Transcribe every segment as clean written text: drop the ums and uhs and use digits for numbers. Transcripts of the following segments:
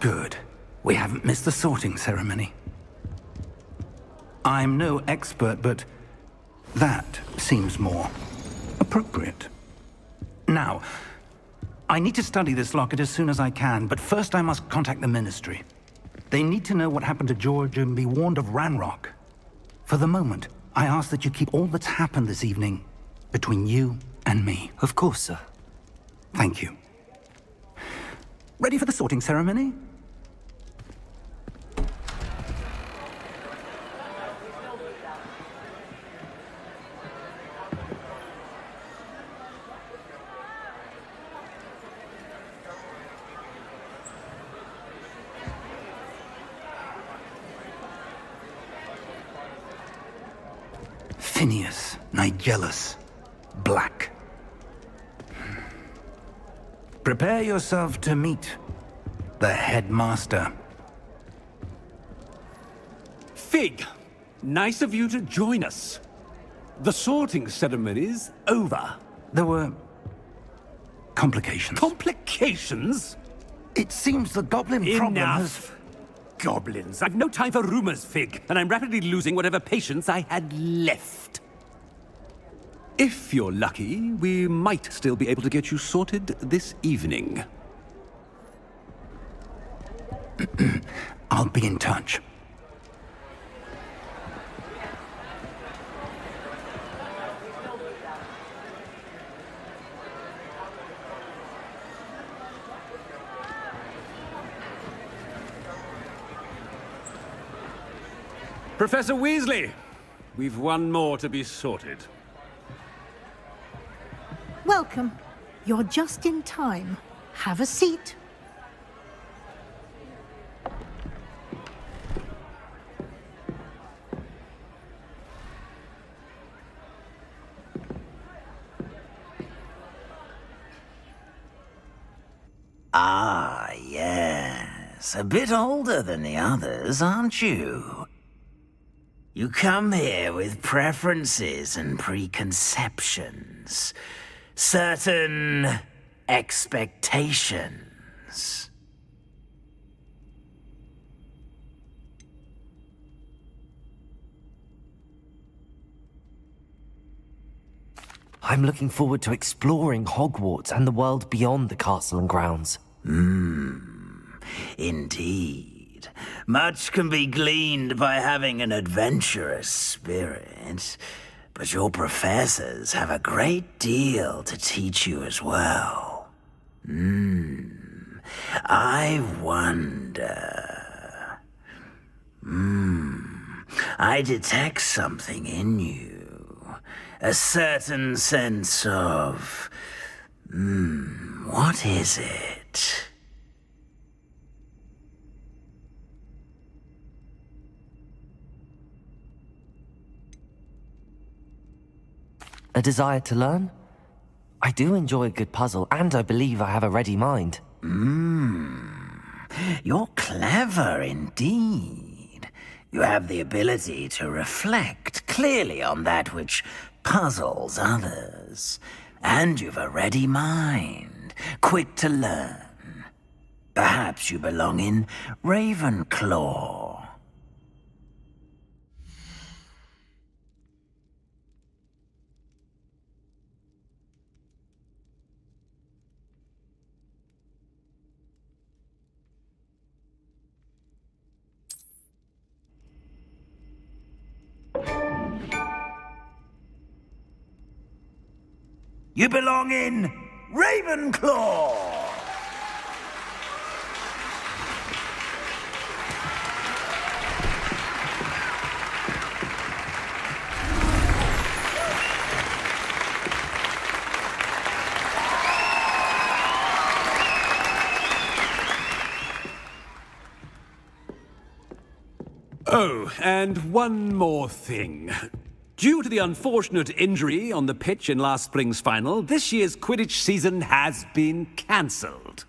Good. We haven't missed the sorting ceremony. I'm no expert, but that seems more appropriate. Now, I need to study this locket as soon as I can, but first I must contact the Ministry. They need to know what happened to George and be warned of Ranrock. For the moment, I ask that you keep all that's happened this evening between you and me. Of course, sir. Thank you. Ready for the sorting ceremony? Phineas, Nigellus, Black. Prepare yourself to meet the headmaster. Fig, nice of you to join us. The sorting ceremony's over. There were complications. Complications? It seems the goblin problem has... Enough! Goblins. I've no time for rumors, Fig, and I'm rapidly losing whatever patience I had left. If you're lucky, we might still be able to get you sorted this evening. I'll be in touch. Professor Weasley, we've one more to be sorted. Welcome. You're just in time. Have a seat. Ah, yes. A bit older than the others, aren't you? You come here with preferences and preconceptions. Certain expectations. I'm looking forward to exploring Hogwarts and the world beyond the castle and grounds. Indeed. Much can be gleaned by having an adventurous spirit, but your professors have a great deal to teach you as well. I wonder... I detect something in you. A certain sense of... what is it? A desire to learn? I do enjoy a good puzzle, and I believe I have a ready mind. You're clever indeed. You have the ability to reflect clearly on that which puzzles others. And you've a ready mind, quick to learn. Perhaps you belong in Ravenclaw. You belong in Ravenclaw! Oh, and one more thing. Due to the unfortunate injury on the pitch in last spring's final, this year's Quidditch season has been cancelled.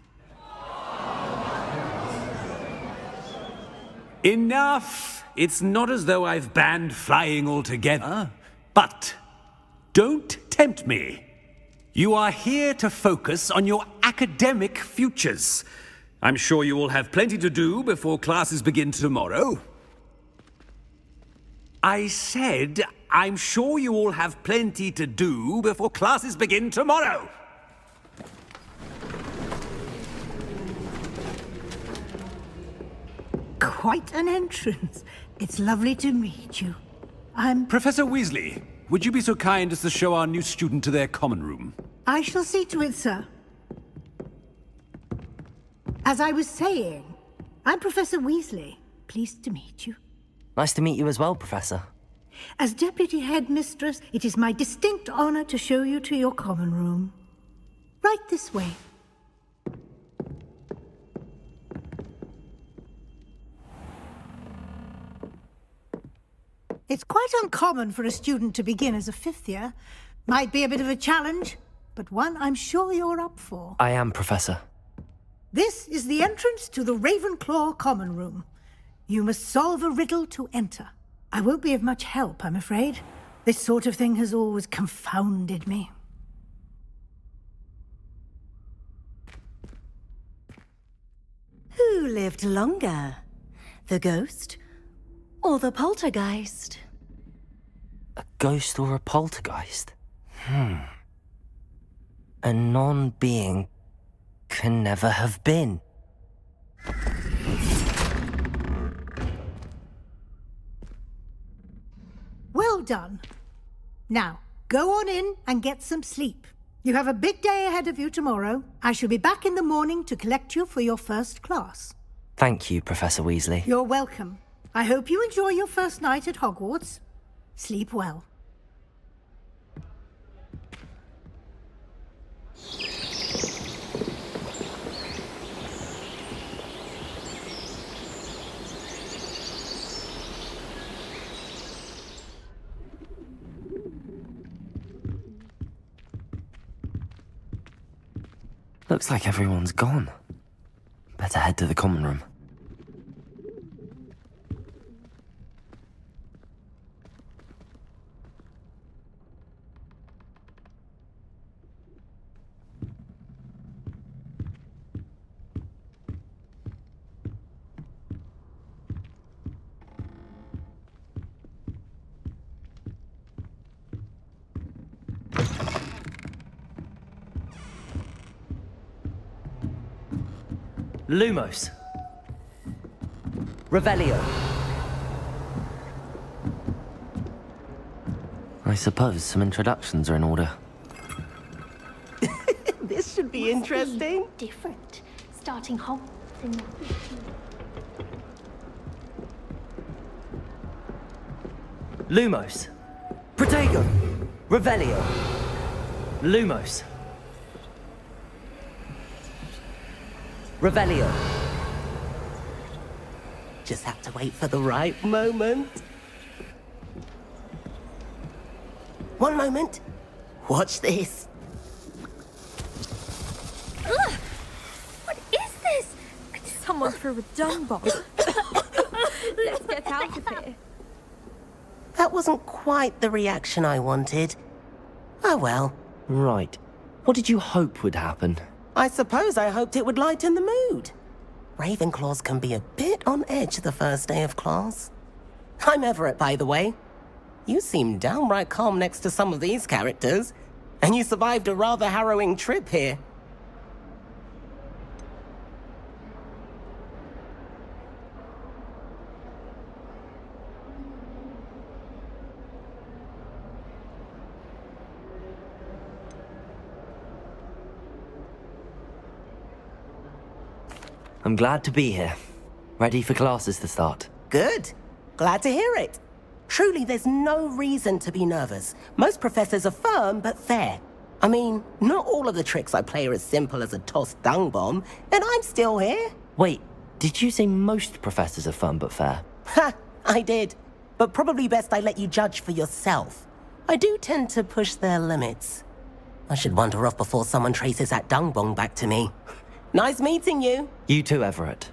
Enough! It's not as though I've banned flying altogether, but don't tempt me. You are here to focus on your academic futures. I'm sure you all have plenty to do before classes begin tomorrow. I said, I'm sure you all have plenty to do before classes begin tomorrow. Quite an entrance. It's lovely to meet you. Professor Weasley, would you be so kind as to show our new student to their common room? I shall see to it, sir. As I was saying, I'm Professor Weasley. Pleased to meet you. Nice to meet you as well, Professor. As Deputy Headmistress, it is my distinct honor to show you to your common room. Right this way. It's quite uncommon for a student to begin as a fifth year. Might be a bit of a challenge, but one I'm sure you're up for. I am, Professor. This is the entrance to the Ravenclaw common room. You must solve a riddle to enter. I won't be of much help, I'm afraid. This sort of thing has always confounded me. Who lived longer? The ghost or the poltergeist? A ghost or a poltergeist? A non-being can never have been. Well done. Now, go on in and get some sleep. You have a big day ahead of you tomorrow. I shall be back in the morning to collect you for your first class. Thank you, Professor Weasley. You're welcome. I hope you enjoy your first night at Hogwarts. Sleep well. Looks like everyone's gone. Better head to the common room. Lumos. Revelio. I suppose some introductions are in order. This should be interesting. Different. Starting Hogwarts in the Lumos. Protego. Revelio. Lumos. Revelio. Just have to wait for the right moment. One moment. Watch this. Ugh! What is this? Someone threw a dung bomb. Let's get out of here. That wasn't quite the reaction I wanted. Oh well. Right. What did you hope would happen? I suppose I hoped it would lighten the mood. Ravenclaws can be a bit on edge the first day of class. I'm Everett, by the way. You seem downright calm next to some of these characters, and you survived a rather harrowing trip here. I'm glad to be here. Ready for classes to start. Good. Glad to hear it. Truly, there's no reason to be nervous. Most professors are firm but fair. I mean, not all of the tricks I play are as simple as a tossed dung bomb, and I'm still here. Wait, did you say most professors are fun but fair? Ha! I did. But probably best I let you judge for yourself. I do tend to push their limits. I should wander off before someone traces that dung bomb back to me. Nice meeting you. You too, Everett.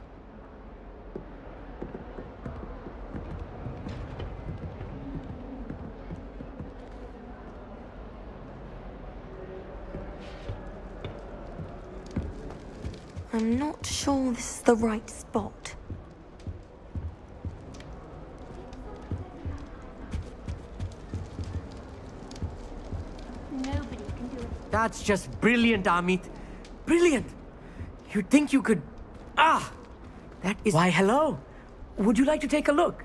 I'm not sure this is the right spot. Nobody can do it. That's just brilliant, Amit. Brilliant! You'd think you could... Ah! That is... Why, hello. Would you like to take a look?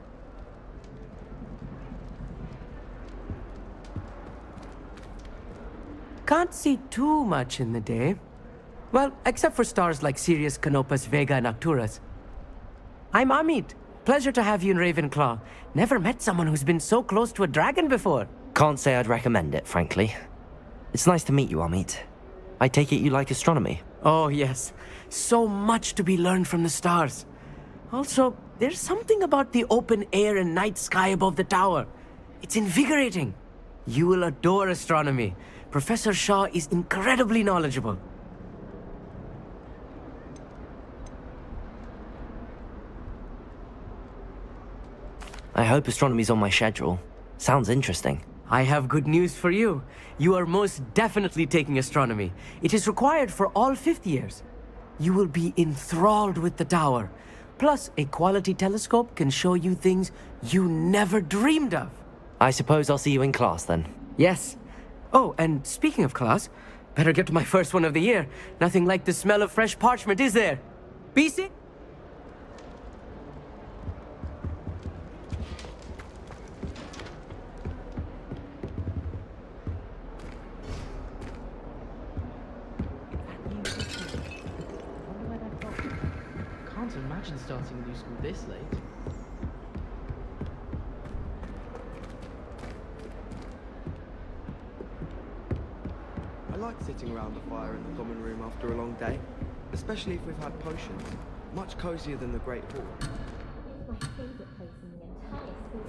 Can't see too much in the day. Well, except for stars like Sirius, Canopus, Vega, and Arcturus. I'm Amit. Pleasure to have you in Ravenclaw. Never met someone who's been so close to a dragon before. Can't say I'd recommend it, frankly. It's nice to meet you, Amit. I take it you like astronomy. Oh, yes. So much to be learned from the stars. Also, there's something about the open air and night sky above the tower. It's invigorating. You will adore astronomy. Professor Shaw is incredibly knowledgeable. I hope astronomy's on my schedule. Sounds interesting. I have good news for you. You are most definitely taking astronomy. It is required for all 5th years. You will be enthralled with the tower. Plus, a quality telescope can show you things you never dreamed of. I suppose I'll see you in class then. Yes. Oh, and speaking of class, better get to my first one of the year. Nothing like the smell of fresh parchment, is there? BC? Can't imagine starting new school this late. I like sitting around the fire in the common room after a long day, especially if we've had potions. Much cozier than the Great Hall. It's my favourite place in the entire school.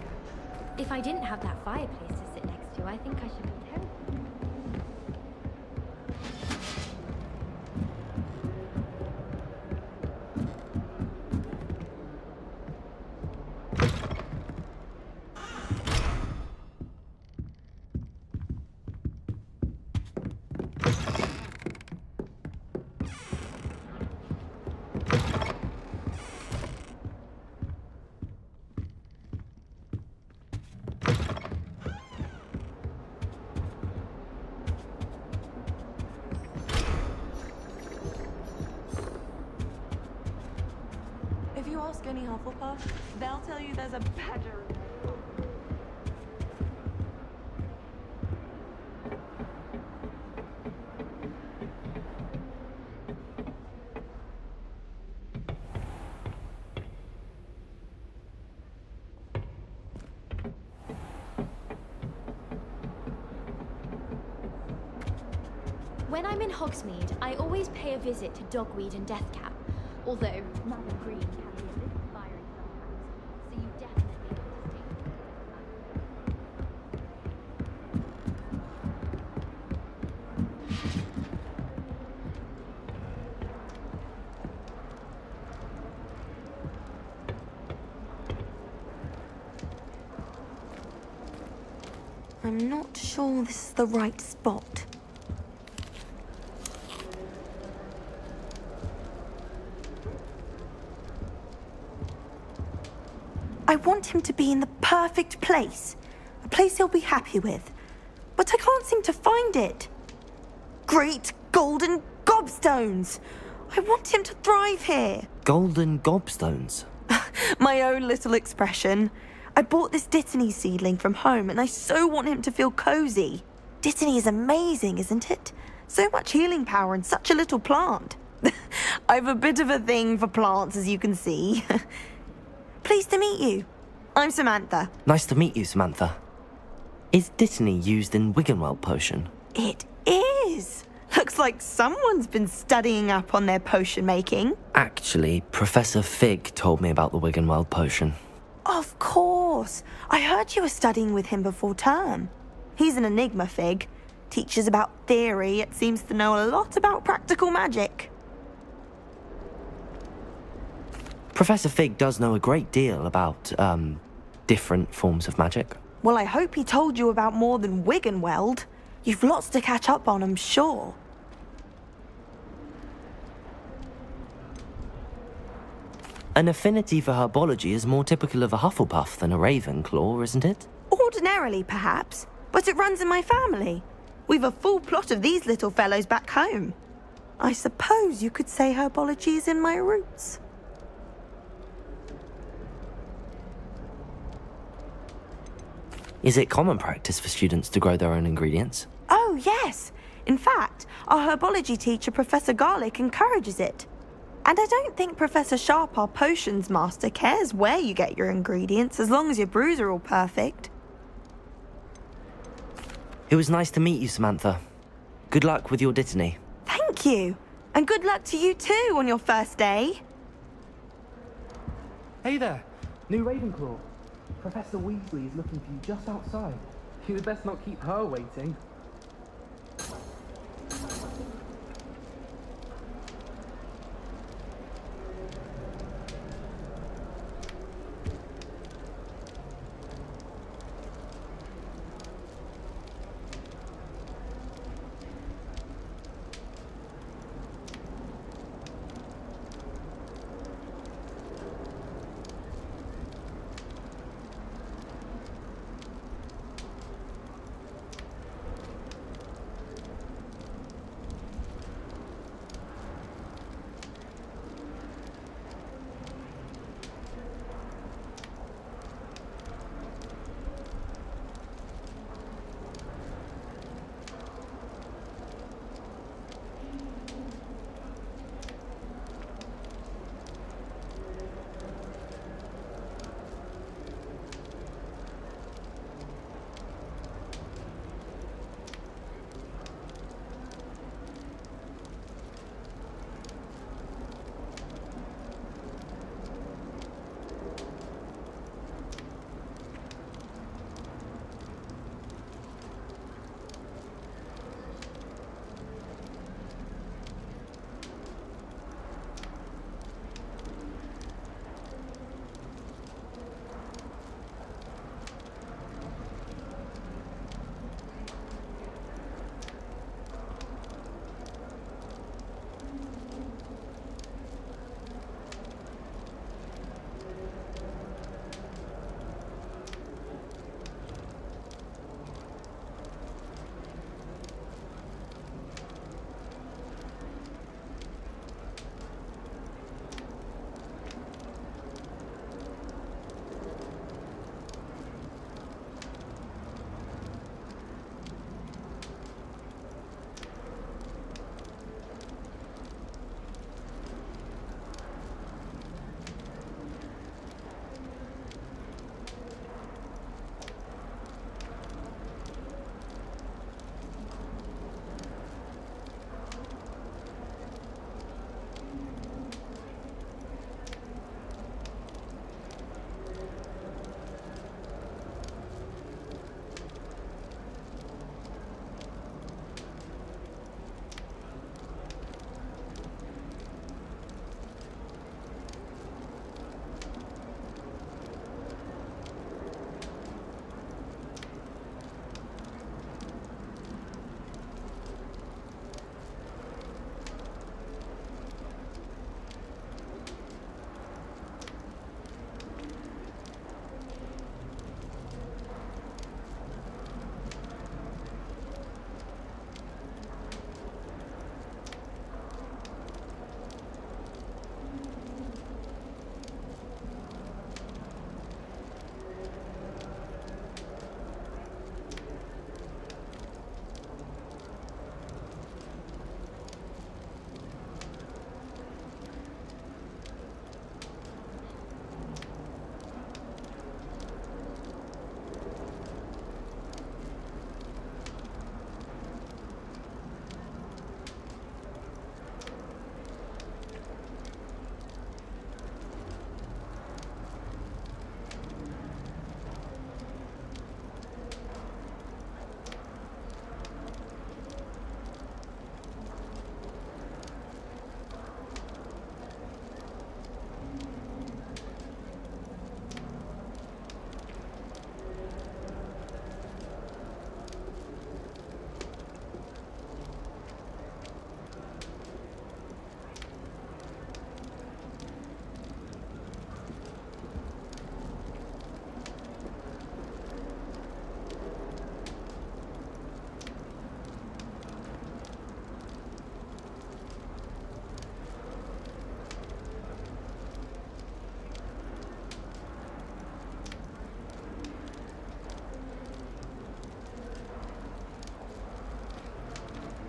If I didn't have that fireplace to sit next to, I think I should be terrible. If you ask any Hufflepuff, they'll tell you there's a badger. When I'm in Hogsmeade, I always pay a visit to Dogweed and Deathcap. Although Madam Green can be a little fiery sometimes, so you definitely I'm not sure this is the right spot. I want him to be in the perfect place. A place he'll be happy with. But I can't seem to find it. Great golden gobstones! I want him to thrive here. Golden gobstones? My own little expression. I bought this Dittany seedling from home and I so want him to feel cozy. Dittany is amazing, isn't it? So much healing power in such a little plant. I've a bit of a thing for plants, as you can see. Pleased to meet you. I'm Samantha. Nice to meet you, Samantha. Is Dittany used in Wiggenweld potion? It is. Looks like someone's been studying up on their potion making. Actually, Professor Fig told me about the Wiggenweld potion. Of course. I heard you were studying with him before term. He's an enigma, Fig. Teaches about theory, yet seems to know a lot about practical magic. Professor Fig does know a great deal about, different forms of magic. Well, I hope he told you about more than Wiggenweld. You've lots to catch up on, I'm sure. An affinity for herbology is more typical of a Hufflepuff than a Ravenclaw, isn't it? Ordinarily, perhaps, but it runs in my family. We've a full plot of these little fellows back home. I suppose you could say herbology is in my roots. Is it common practice for students to grow their own ingredients? Oh, yes. In fact, our herbology teacher, Professor Garlick, encourages it. And I don't think Professor Sharp, our potions master, cares where you get your ingredients as long as your brews are all perfect. It was nice to meet you, Samantha. Good luck with your dittany. Thank you. And good luck to you too on your first day. Hey there, new Ravenclaw. Professor Weasley is looking for you just outside. You had best not keep her waiting.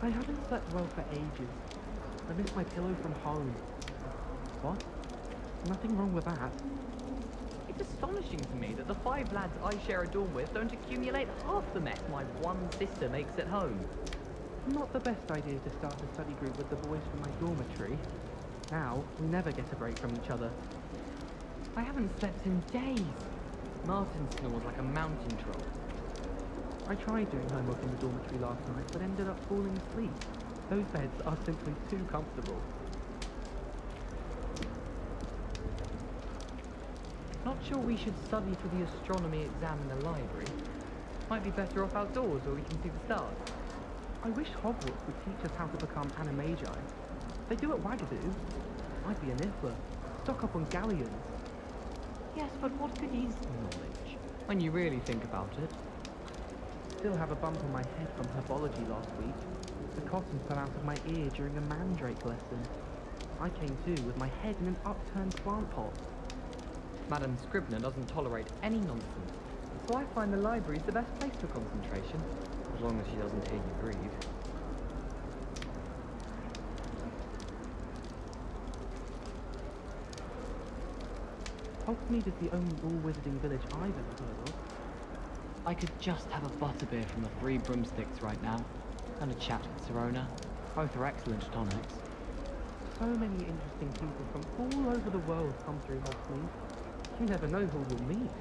I haven't slept well for ages. I missed my pillow from home. What? Nothing wrong with that. It's astonishing to me that the 5 lads I share a dorm with don't accumulate half the mess my one sister makes at home. Not the best idea to start a study group with the boys from my dormitory. Now, we never get a break from each other. I haven't slept in days. Martin snores like a mountain troll. I tried doing homework in the dormitory last night, but ended up falling asleep. Those beds are simply too comfortable. Not sure we should study for the astronomy exam in the library. Might be better off outdoors where we can see the stars. I wish Hogwarts would teach us how to become animagi. They do at Wagadoo. I'd be a niffler. Stock up on galleons. Yes, but what good is knowledge, when you really think about it? Still have a bump on my head from herbology last week. The cotton fell out of my ear during a mandrake lesson. I came to with my head in an upturned plant pot. Madam Scribner doesn't tolerate any nonsense, so I find the library's the best place for concentration, as long as she doesn't hear you breathe. Hogsmeade is the only all-wizarding village I've ever heard of. I could just have a butterbeer from the 3 Broomsticks right now, and a chat with Serona. Both are excellent tonics. So many interesting people from all over the world come through Hogsmeade. You never know who you'll meet.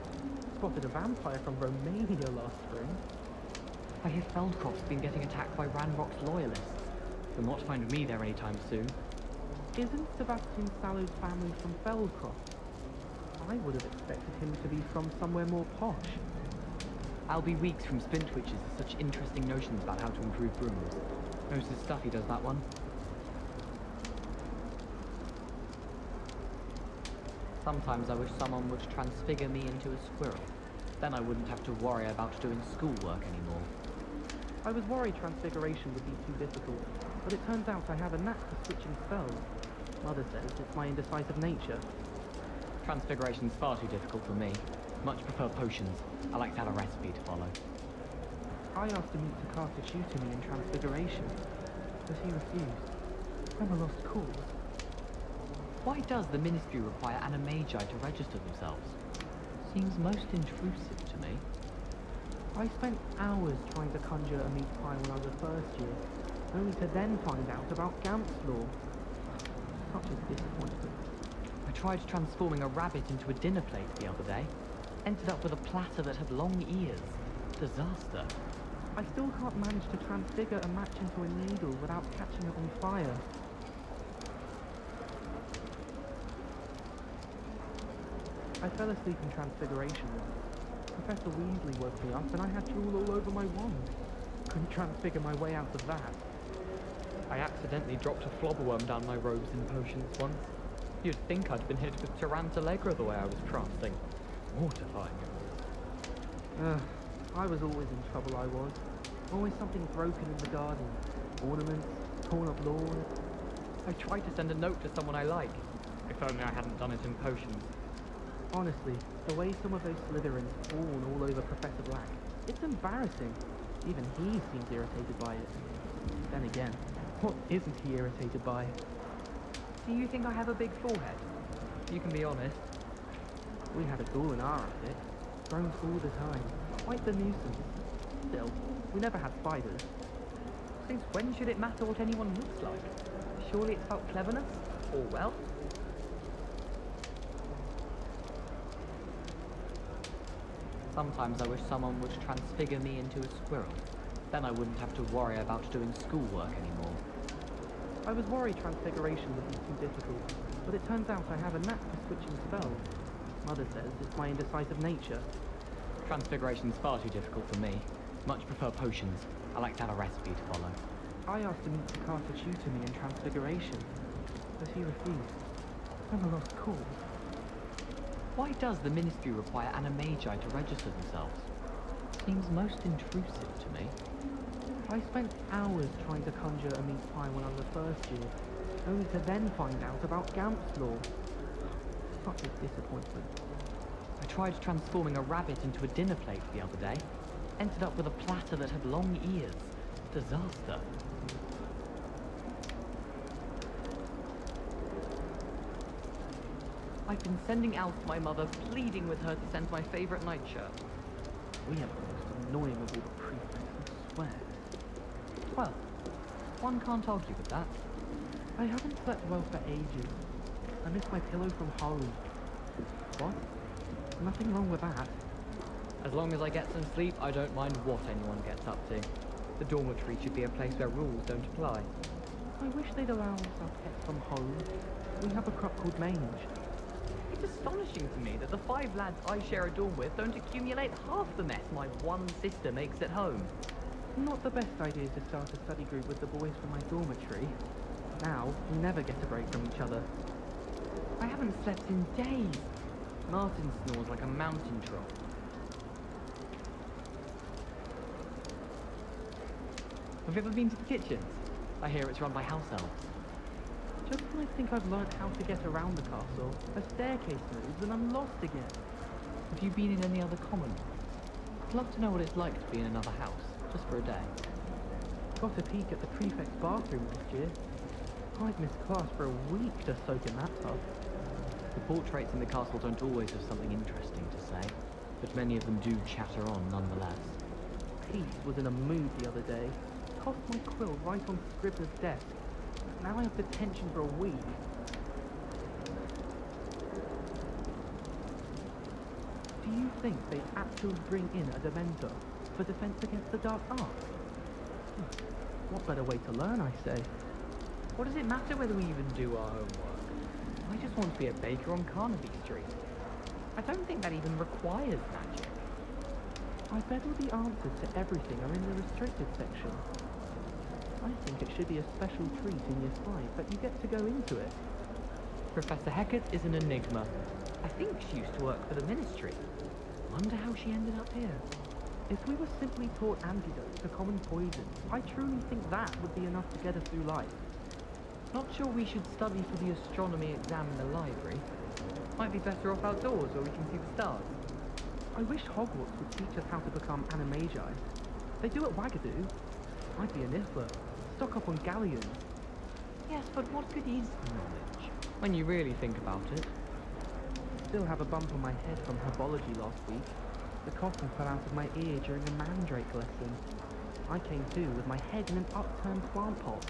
Spotted a vampire from Romania last spring. I hear Feldcroft's been getting attacked by Ranrock's loyalists. You'll not find me there anytime soon. Isn't Sebastian Sallow's family from Feldcroft? I would have expected him to be from somewhere more posh. I'll be weeks from Spintwitches with such interesting notions about how to improve brooms. Knows his stuff, he does that one. Sometimes I wish someone would transfigure me into a squirrel. Then I wouldn't have to worry about doing schoolwork anymore. I was worried transfiguration would be too difficult, but it turns out I have a knack for switching spells. Mother says it's my indecisive nature. Transfiguration's far too difficult for me. Much prefer potions. I like to have a recipe to follow. I asked him to cast a shoe to me in transfiguration, but he refused. I'm a lost cause. Why does the Ministry require animagi to register themselves? Seems most intrusive to me. I spent hours trying to conjure a meat pie when I was a first year, only to then find out about Gamp's law. Such a disappointment. I tried transforming a rabbit into a dinner plate the other day. Ended up with a platter that had long ears. Disaster. I still can't manage to transfigure a match into a needle without catching it on fire. I fell asleep in transfiguration once. Professor Weasley woke me up and I had drool all over my wand. Couldn't transfigure my way out of that. I accidentally dropped a flobberworm down my robes in potions once. You'd think I'd been hit with Tarantallegra the way I was prancing. Mortifying. I was always in trouble, I was. Always something broken in the garden. Ornaments, torn up lawn. I tried to send a note to someone I like. If only I hadn't done it in potions. Honestly, the way some of those Slytherins fawn all over Professor Black, it's embarrassing. Even he seems irritated by it. Then again, what isn't he irritated by? Do you think I have a big forehead? You can be honest. We had a ghoul in our attic. Drones all the time. Quite the nuisance. Still, we never had spiders. Since when should it matter what anyone looks like? Surely it's about cleverness? Or wealth? Sometimes I wish someone would transfigure me into a squirrel. Then I wouldn't have to worry about doing schoolwork anymore. I was worried transfiguration would be too difficult, but it turns out I have a knack for switching spells. Mother says it's my indecisive nature. Transfiguration's far too difficult for me. Much prefer potions. I like to have a recipe to follow. I asked him to cast a shoe to me in transfiguration, but he refused. I'm a lost cause. Why does the Ministry require animagi to register themselves? Seems most intrusive to me. I spent hours trying to conjure a meat pie when I was a first year, only to then find out about Gamp's law. Such a disappointment. I tried transforming a rabbit into a dinner plate the other day. Ended up with a platter that had long ears. Disaster. I've been sending out my mother, pleading with her to send my favorite nightshirt. We have the most annoying of all the prefects, I swear. Well, one can't argue with that. I haven't slept well for ages. I miss my pillow from home. What? Nothing wrong with that. As long as I get some sleep, I don't mind what anyone gets up to. The dormitory should be a place where rules don't apply. I wish they'd allow us our pets from home. We have a crop called Mange. It's astonishing to me that the 5 lads I share a dorm with don't accumulate half the mess my one sister makes at home. Not the best idea to start a study group with the boys from my dormitory. Now, we never get a break from each other. I haven't slept in days. Martin snores like a mountain troll. Have you ever been to the kitchens? I hear it's run by house elves. Just when I think I've learned how to get around the castle, a staircase moves and I'm lost again. Have you been in any other common ones? I'd love to know what it's like to be in another house, just for a day. Got a peek at the prefect's bathroom last year. I'd missed class for a week to soak in that tub. The portraits in the castle don't always have something interesting to say, but many of them do chatter on nonetheless. Pete was in a mood the other day. Tossed my quill right on Scribner's desk. Now I have detention for a week. Do you think they'd actually bring in a Dementor for defense against the dark arts? What better way to learn, I say? What does it matter whether we even do our homework? I just want to be a baker on Carnaby Street. I don't think that even requires magic. I bet all the answers to everything are in the restricted section. I think it should be a special treat in year 5 that you get to go into it. Professor Heckert is an enigma. I think she used to work for the Ministry. Wonder how she ended up here. If we were simply taught antidotes to common poisons, I truly think that would be enough to get us through life. Not sure we should study for the astronomy exam in the library. Might be better off outdoors where we can see the stars. I wish Hogwarts would teach us how to become animagi. They do at Wagadoo. I'd be a niffler. Stock up on galleons. Yes, but what good is knowledge, when you really think about it? Still have a bump on my head from herbology last week. The cotton fell out of my ear during a mandrake lesson. I came to with my head in an upturned plant pot.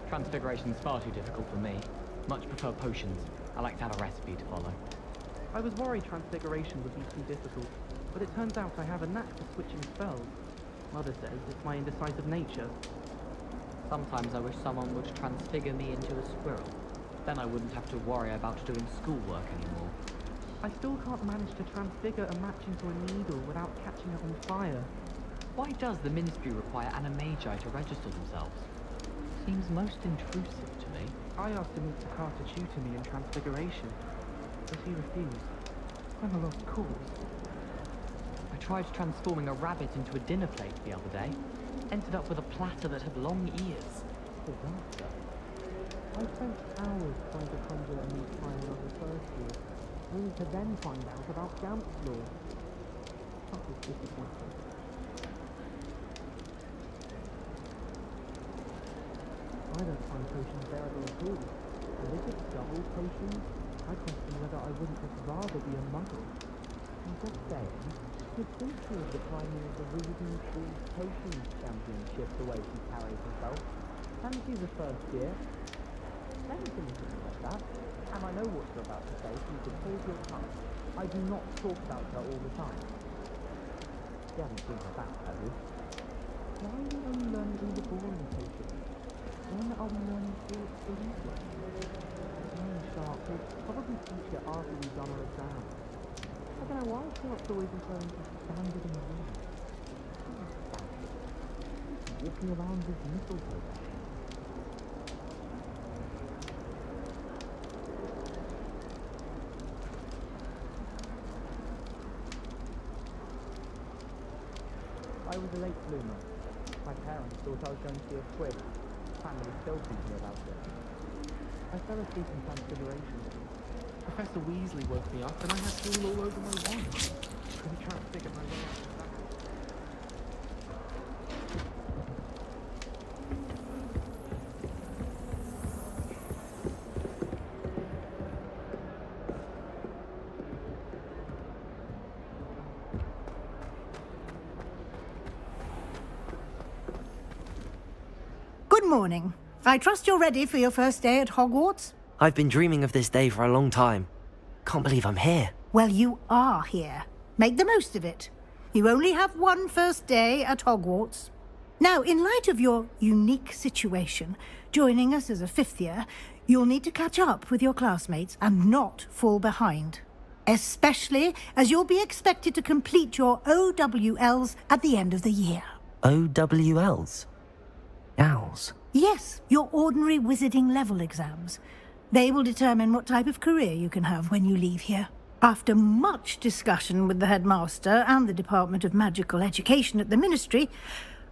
Transfiguration's far too difficult for me. Much prefer potions. I like to have a recipe to follow. I was worried Transfiguration would be too difficult, but it turns out I have a knack for switching spells. Mother says it's my indecisive nature. Sometimes I wish someone would transfigure me into a squirrel. Then I wouldn't have to worry about doing schoolwork anymore. I still can't manage to transfigure a match into a needle without catching it on fire. Why does the Ministry require animagi to register themselves? Seems most intrusive to me. I asked him to cast a tutor me in Transfiguration, but he refused. I'm a lost cause. I tried transforming a rabbit into a dinner plate the other day. Ended up with a platter that had long ears. Disaster. I spent hours trying to conjure a new trial of the first year, only to then find out about Gamp's law. That was disappointing. I don't find potions bearable at all. And if it's double potions, I question whether I wouldn't just rather be a muggle. I'm just saying, you'd think she was the primary of the Reading School Potions Championship the way she carries herself. And she's a first year. Never seen anything like that. And I know what you're about to say, so you can hold your tongue. I do not talk about her all the time. You haven't seen her back, have you? Why are we only learning all the boring potions? When are we learning all the easy ones? Sharp will probably teach it after we've done our exam. I don't know why Sharp's always referring to standard in the room. Walking around with mistletoe. I was a late bloomer. My parents thought I was going to be a quiz. Family still thinking about it. I fell asleep in Transfiguration. Professor Weasley woke me up and I had drool all over my wand. Couldn't transfigure my way out of that. Good morning. I trust you're ready for your first day at Hogwarts? I've been dreaming of this day for a long time. Can't believe I'm here. Well, you are here. Make the most of it. You only have one first day at Hogwarts. Now, in light of your unique situation, joining us as a fifth year, you'll need to catch up with your classmates and not fall behind. Especially as you'll be expected to complete your OWLs at the end of the year. OWLs? Owls? Yes, your ordinary wizarding level exams. They will determine what type of career you can have when you leave here. After much discussion with the headmaster and the Department of Magical Education at the Ministry,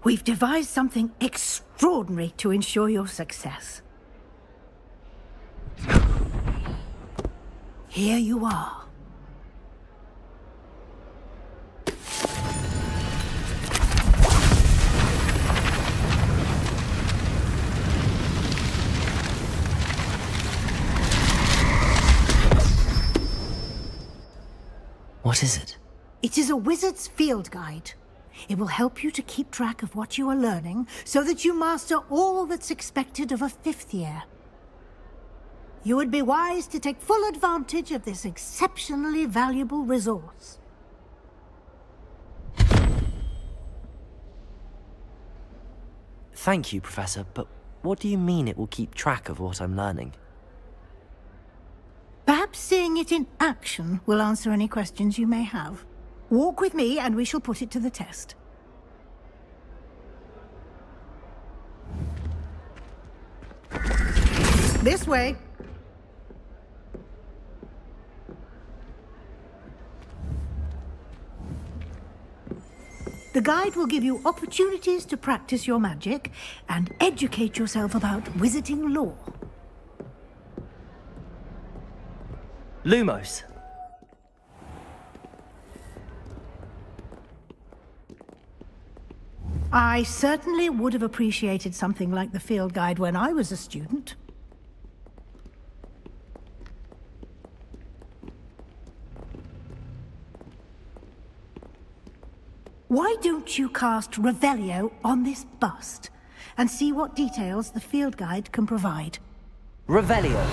we've devised something extraordinary to ensure your success. Here you are. What is it? It is a wizard's field guide. It will help you to keep track of what you are learning so that you master all that's expected of a fifth year. You would be wise to take full advantage of this exceptionally valuable resource. Thank you, Professor, but what do you mean it will keep track of what I'm learning? Perhaps seeing it in action will answer any questions you may have. Walk with me and we shall put it to the test. This way. The guide will give you opportunities to practice your magic and educate yourself about wizarding lore. Lumos. I certainly would have appreciated something like the field guide when I was a student. Why don't you cast Revelio on this bust and see what details the field guide can provide? Revelio.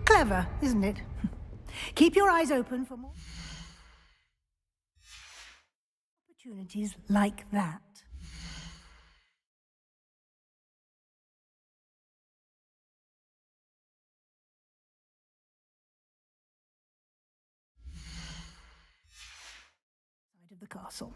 Clever, isn't it? Keep your eyes open for more opportunities like that. Side of the castle.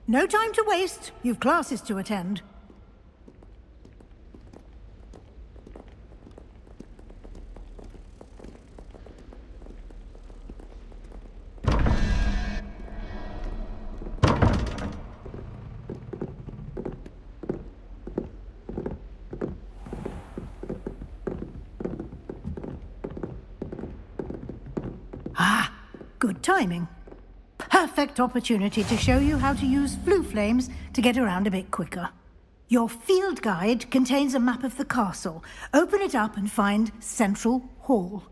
No time to waste. You've classes to attend. Ah, good timing. Perfect opportunity to show you how to use flue flames to get around a bit quicker. Your field guide contains a map of the castle. Open it up and find Central Hall.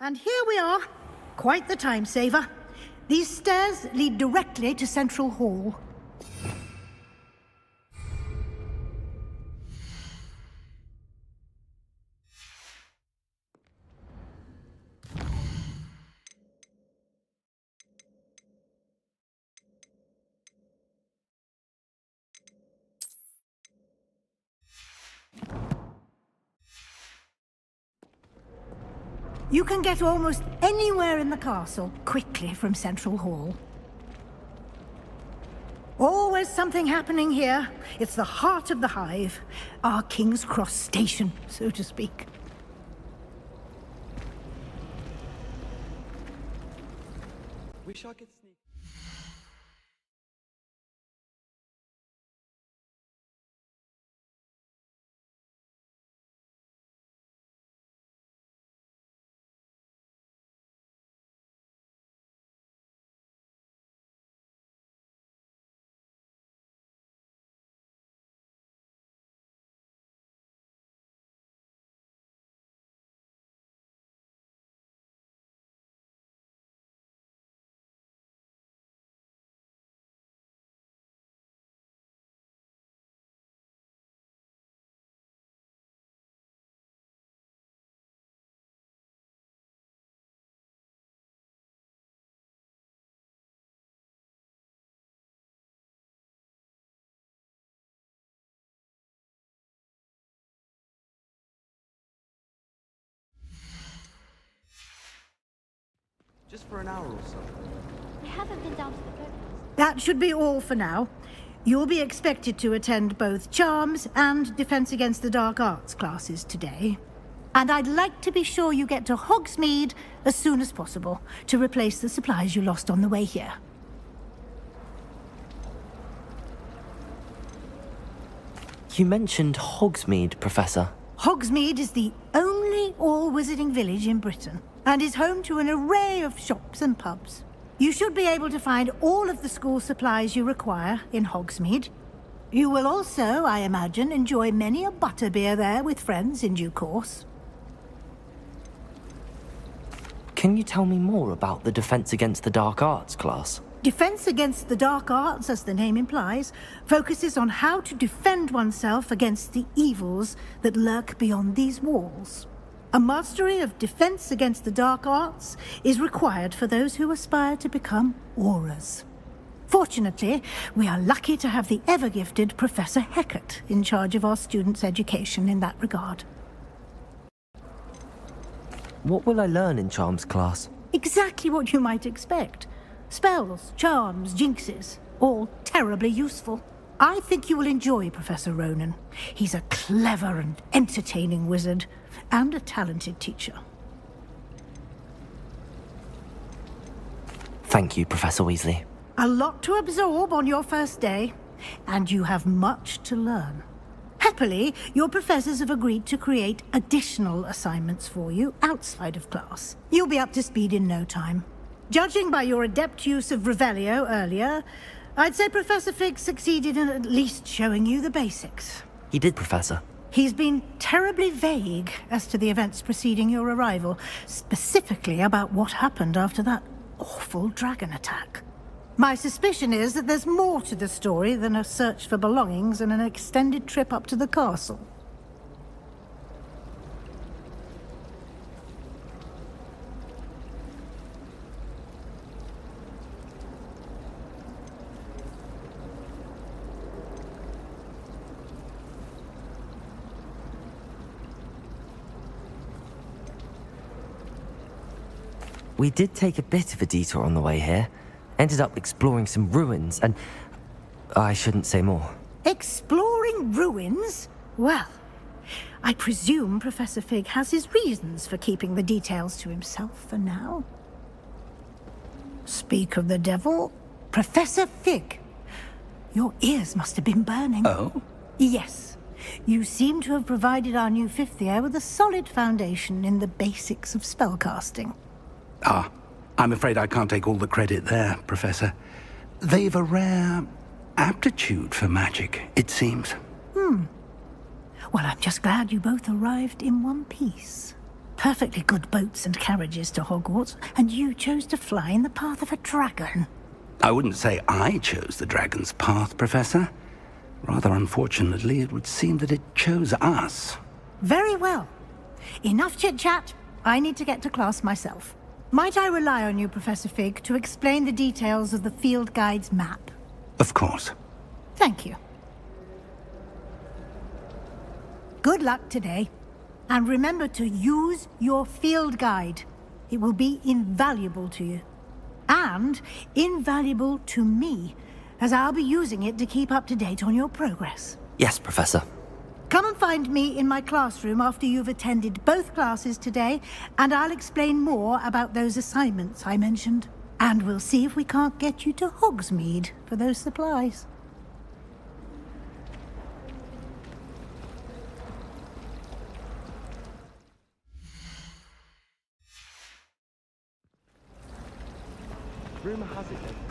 And here we are. Quite the time saver. These stairs lead directly to Central Hall. You can get almost anywhere in the castle quickly from Central Hall. Always something happening here. It's the heart of the hive. Our King's Cross station, so to speak. Wish I could sneak. Just for an hour or so. I haven't been down to the boat. That should be all for now. You'll be expected to attend both Charms and Defense Against the Dark Arts classes today. And I'd like to be sure you get to Hogsmeade as soon as possible to replace the supplies you lost on the way here. You mentioned Hogsmeade, Professor. Hogsmeade is the only all-wizarding village in Britain and is home to an array of shops and pubs. You should be able to find all of the school supplies you require in Hogsmeade. You will also, I imagine, enjoy many a butterbeer there with friends in due course. Can you tell me more about the Defense Against the Dark Arts class? Defense Against the Dark Arts, as the name implies, focuses on how to defend oneself against the evils that lurk beyond these walls. A mastery of Defense Against the Dark Arts is required for those who aspire to become auras. Fortunately, we are lucky to have the ever-gifted Professor Hecat in charge of our students' education in that regard. What will I learn in Charms class? Exactly what you might expect. Spells, charms, jinxes, all terribly useful. I think you will enjoy Professor Ronan. He's a clever and entertaining wizard, and a talented teacher. Thank you, Professor Weasley. A lot to absorb on your first day, and you have much to learn. Happily, your professors have agreed to create additional assignments for you outside of class. You'll be up to speed in no time. Judging by your adept use of Revelio earlier, I'd say Professor Fig succeeded in at least showing you the basics. He did, Professor. He's been terribly vague as to the events preceding your arrival, specifically about what happened after that awful dragon attack. My suspicion is that there's more to the story than a search for belongings and an extended trip up to the castle. We did take a bit of a detour on the way here. Ended up exploring some ruins, and I shouldn't say more. Exploring ruins? Well, I presume Professor Fig has his reasons for keeping the details to himself for now. Speak of the devil, Professor Fig. Your ears must have been burning. Oh? Yes. You seem to have provided our new fifth year with a solid foundation in the basics of spellcasting. Ah, I'm afraid I can't take all the credit there, Professor. They've a rare aptitude for magic, it seems. Well, I'm just glad you both arrived in one piece. perfectly good boats and carriages to Hogwarts, and you chose to fly in the path of a dragon. I wouldn't say I chose the dragon's path, Professor. Rather unfortunately, it would seem that it chose us. Very well. Enough chit-chat. I need to get to class myself. Might I rely on you, Professor Fig, to explain the details of the field guide's map? Of course. Thank you. Good luck today. And remember to use your field guide. It will be invaluable to you. And invaluable to me, as I'll be using it to keep up to date on your progress. Yes, Professor. Come and find me in my classroom after you've attended both classes today, and I'll explain more about those assignments I mentioned. And we'll see if we can't get you to Hogsmeade for those supplies. Rumor has it that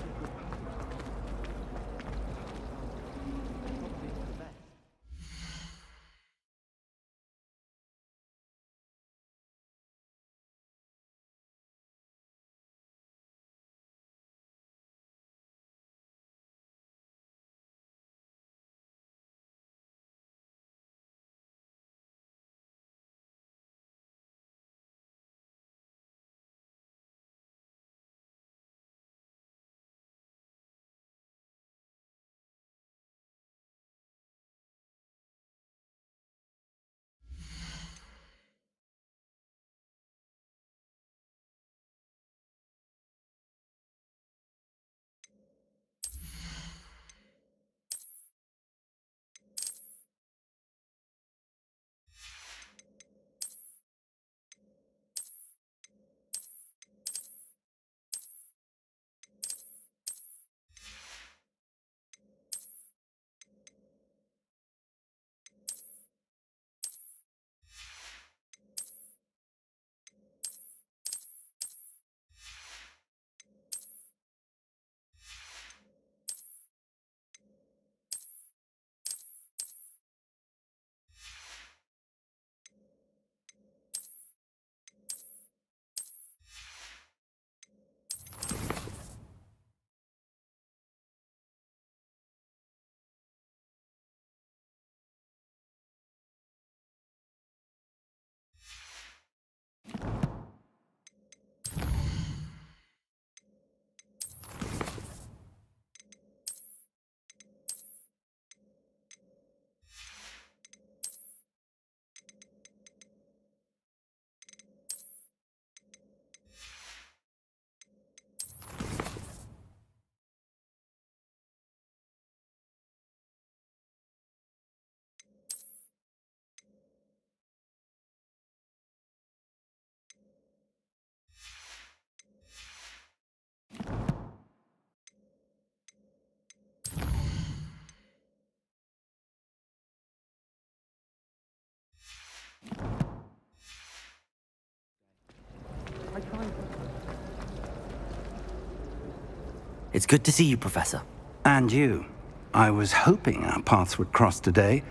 It's good to see you, Professor. And you. I was hoping our paths would cross today,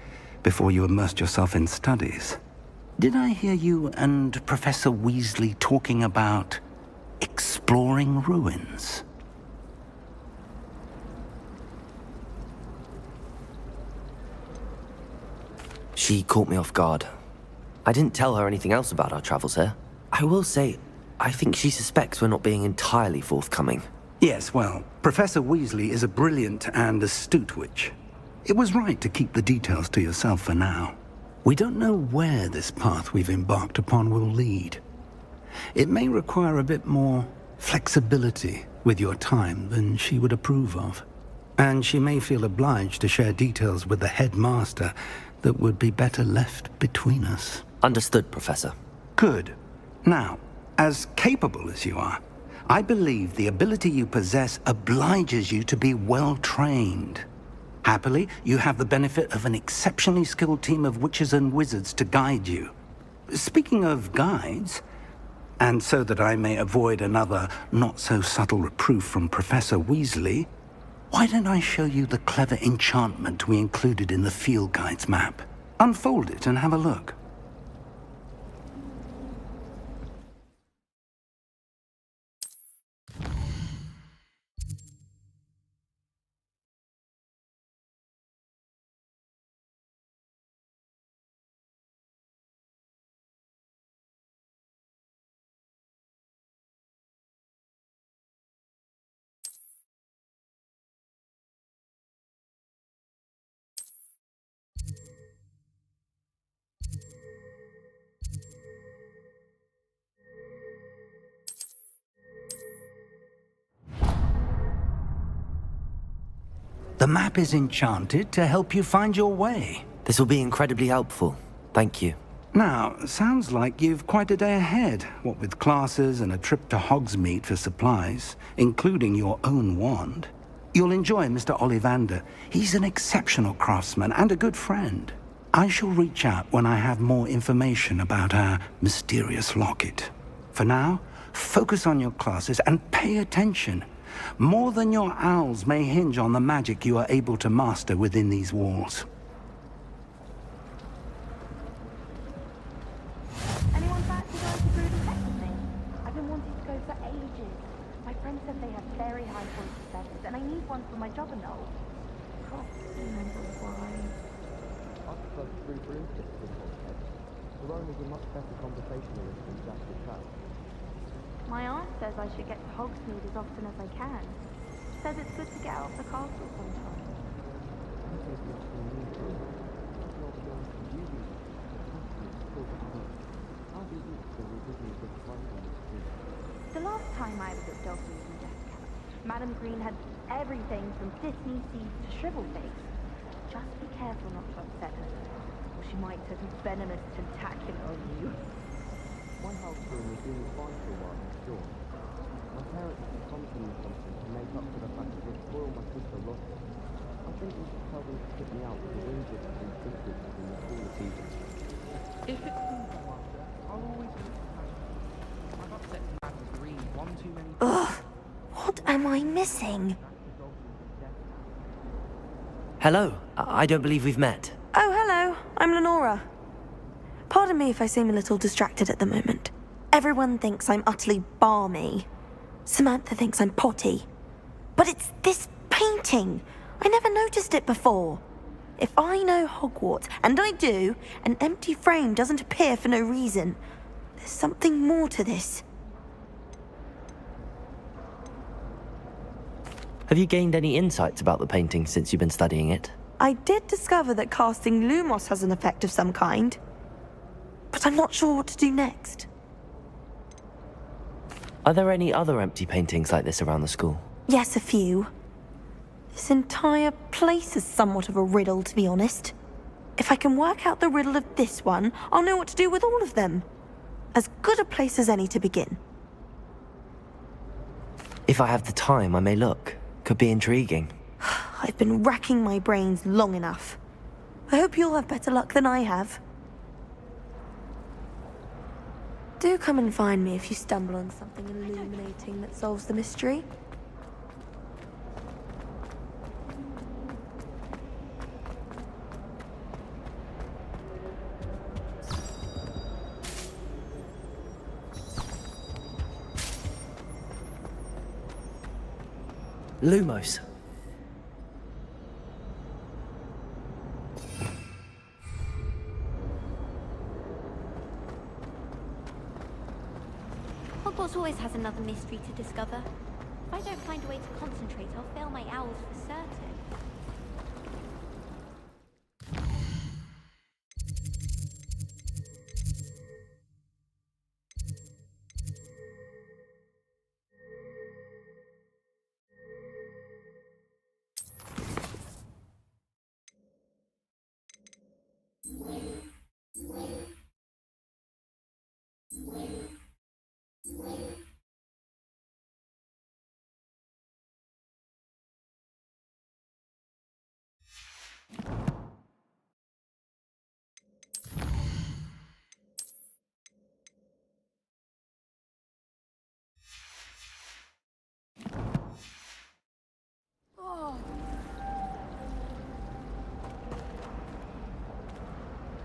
before you immersed yourself in studies. Did I hear you and Professor Weasley talking about exploring ruins? She caught me off guard. I didn't tell her anything else about our travels here. I will say, I think she suspects we're not being entirely forthcoming. Yes, well, Professor Weasley is a brilliant and astute witch. It was right to keep the details to yourself for now. We don't know where this path we've embarked upon will lead. It may require a bit more flexibility with your time than she would approve of. And she may feel obliged to share details with the headmaster that would be better left between us. Understood, Professor. Good. Now, as capable as you are, I believe the ability you possess obliges you to be well-trained. Happily, you have the benefit of an exceptionally skilled team of witches and wizards to guide you. Speaking of guides, and so that I may avoid another not-so-subtle reproof from Professor Weasley, why don't I show you the clever enchantment we included in the field guide's map? Unfold it and have a look. The map is enchanted to help you find your way. This will be incredibly helpful. Thank you. Now, sounds like you've quite a day ahead, what with classes and a trip to Hogsmeade for supplies, including your own wand. You'll enjoy Mr. Ollivander. He's an exceptional craftsman and a good friend. I shall reach out when I have more information about our mysterious locket. For now, focus on your classes and pay attention. More than your owls may hinge on the magic you are able to master within these walls. Anyone fancy going to brew the tech with me? I've been wanting to go for ages. My friend said they have very high quality feathers, and I need one for my job and all. Can't remember why. I prefer the free broomsticks with hot heads. The Rome is a much better conversationalist than Jack the Trap. My aunt says I should get to Hogsmeade as often as I can. Says it's good to get out of the castle sometimes. The last time I was at Dogwood and Deathcap, Madam Green had everything from Disney seeds to shrivel face. Just be careful not to upset her, or she might turn venomous tentacular on you. My house room was being fine for a while next door. My parents have promised me something to make up for the fact that they spoiled my sister lost it. I think we should tell them to kick me out with the injured and inflicted in the cooler season. If it's food I'm after, I'll always look at home. I've upset Madam Green one too many times. Ugh! What am I missing? Hello. I don't believe we've met. Oh, hello. I'm Lenora. Pardon me if I seem a little distracted at the moment. Everyone thinks I'm utterly balmy. Samantha thinks I'm potty. But it's this painting. I never noticed it before. If I know Hogwarts, and I do, an empty frame doesn't appear for no reason. There's something more to this. Have you gained any insights about the painting since you've been studying it? I did discover that casting Lumos has an effect of some kind. But I'm not sure what to do next. Are there any other empty paintings like this around the school? Yes, a few. This entire place is somewhat of a riddle, to be honest. If I can work out the riddle of this one, I'll know what to do with all of them. As good a place as any to begin. If I have the time, I may look. Could be intriguing. I've been racking my brains long enough. I hope you'll have better luck than I have. Do come and find me if you stumble on something illuminating that solves the mystery. Lumos. Hogwarts always has another mystery to discover. If I don't find a way to concentrate, I'll fail my owls for certain.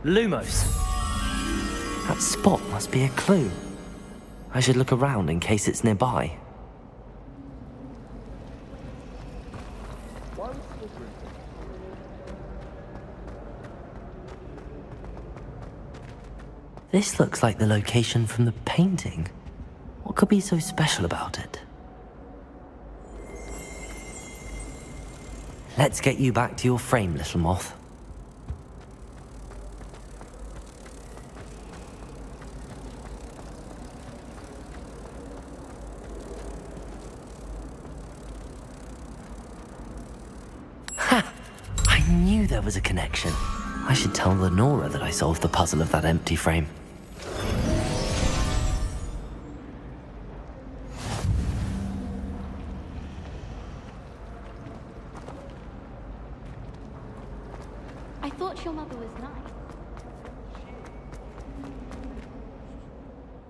Lumos. That spot must be a clue. I should look around in case it's nearby. This looks like the location from the painting. What could be so special about it? Let's get you back to your frame, little moth. knew there was a connection. I should tell Lenora that I solved the puzzle of that empty frame. I thought your mother was nice.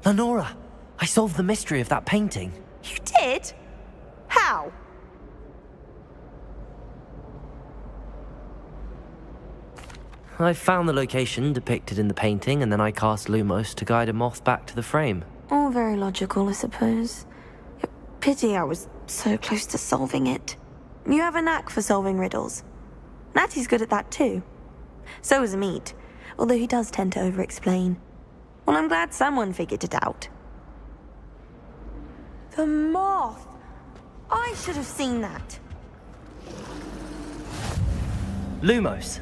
Lenora, I solved the mystery of that painting. You did? How? I found the location depicted in the painting, and then I cast Lumos to guide a moth back to the frame. All very logical, I suppose. Pity I was so close to solving it. You have a knack for solving riddles. Natty's good at that too. So is Amit, although he does tend to over-explain. Well, I'm glad someone figured it out. The moth! I should have seen that. Lumos.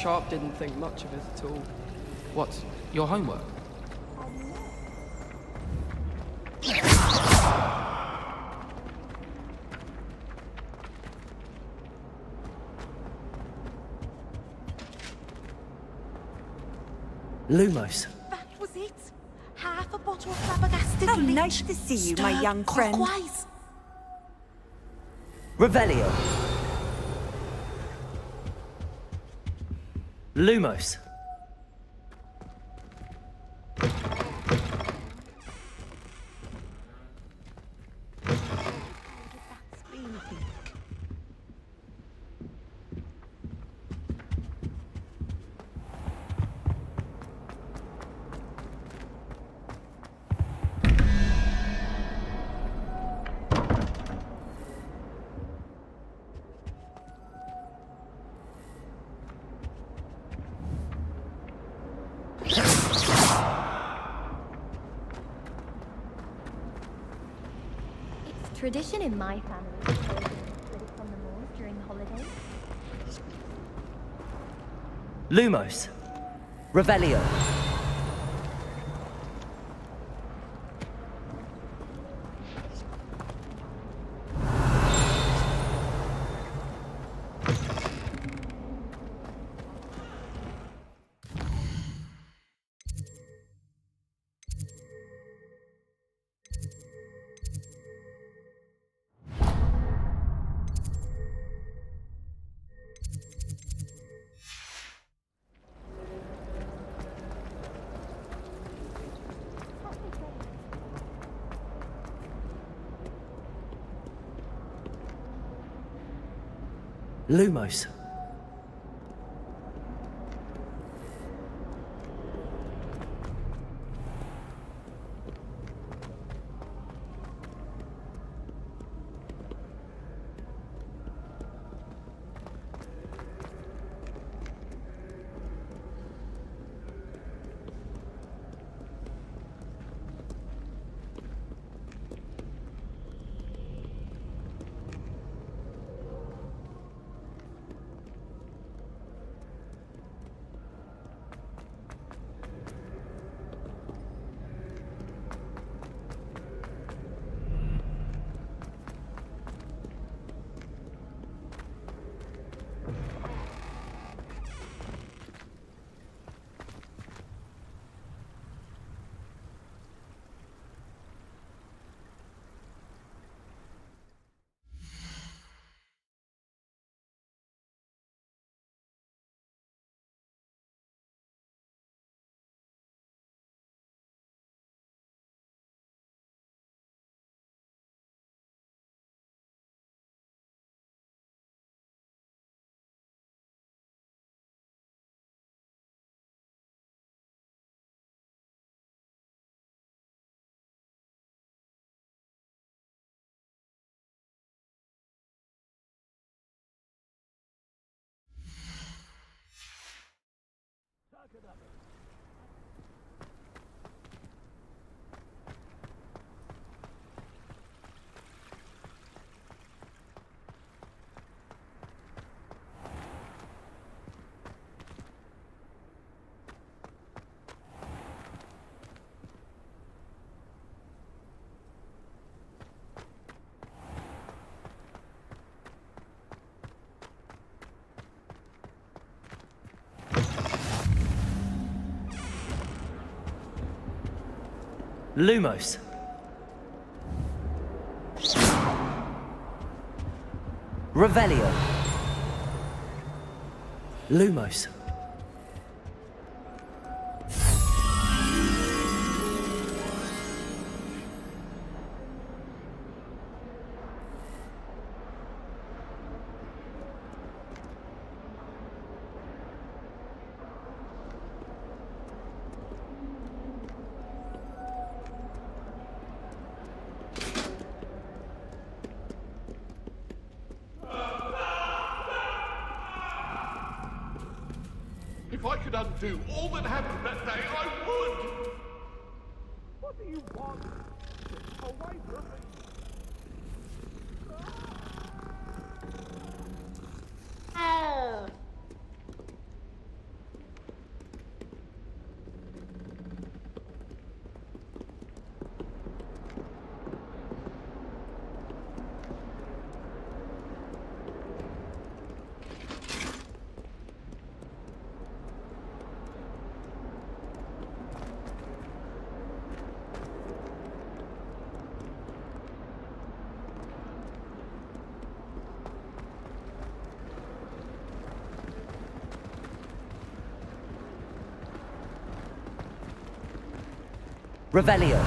Sharp didn't think much of it at all. What's your homework? Lumos. That was it. Half a bottle of flabbergasted How bleach. nice to see you, my stirred young friend. clockwise. Revelio. Lumos. Tradition in my family to hold critics on the moors during the holidays. Lumos. Revelio. Lumos. Lumos. Revelio. Lumos. If I could undo all that happened that day, I would! What do you want? Get away from me! Oh. Revelio.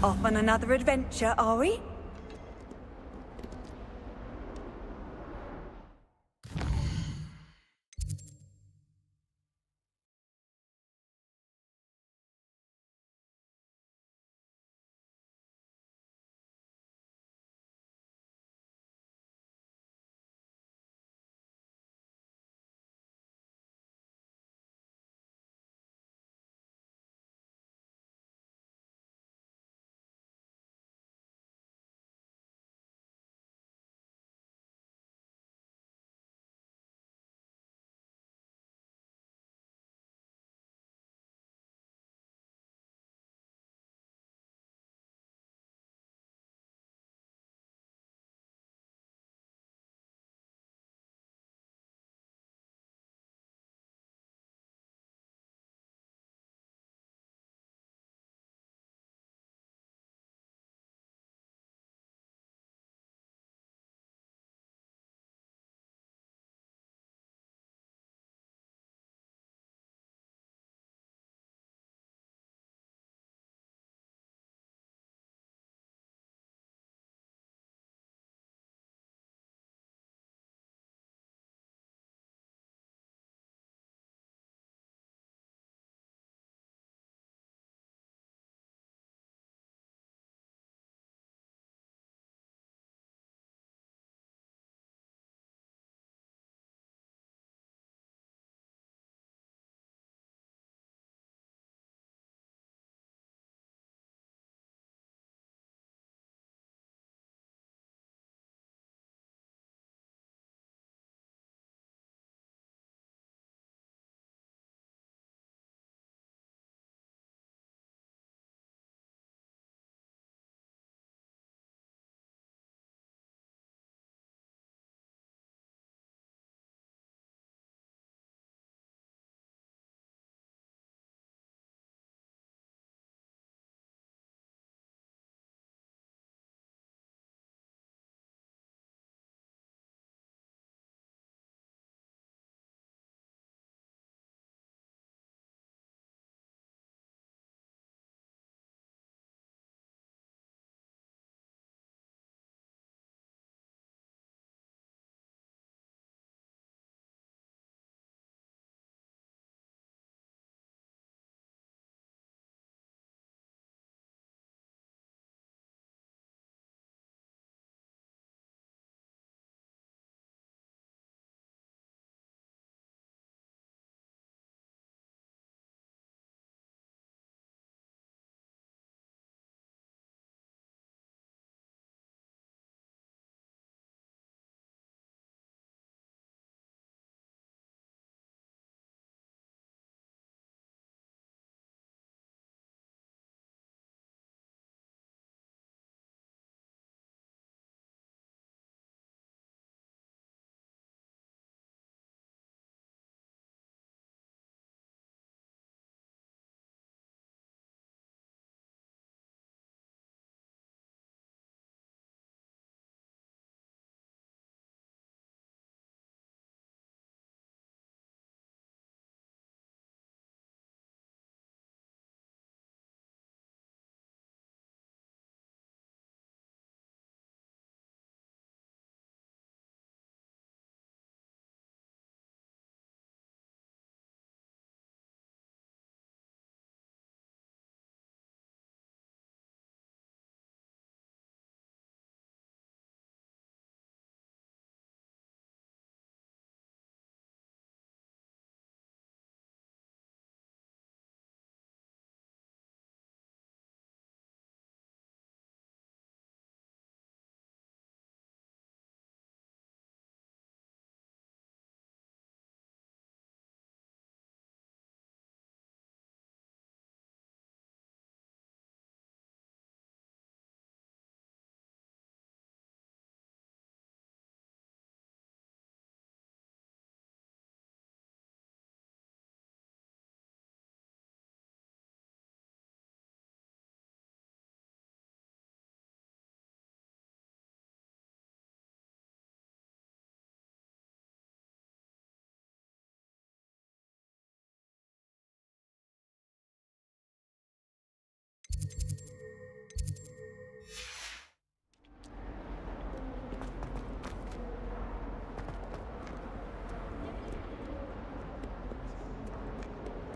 Off on another adventure, are we?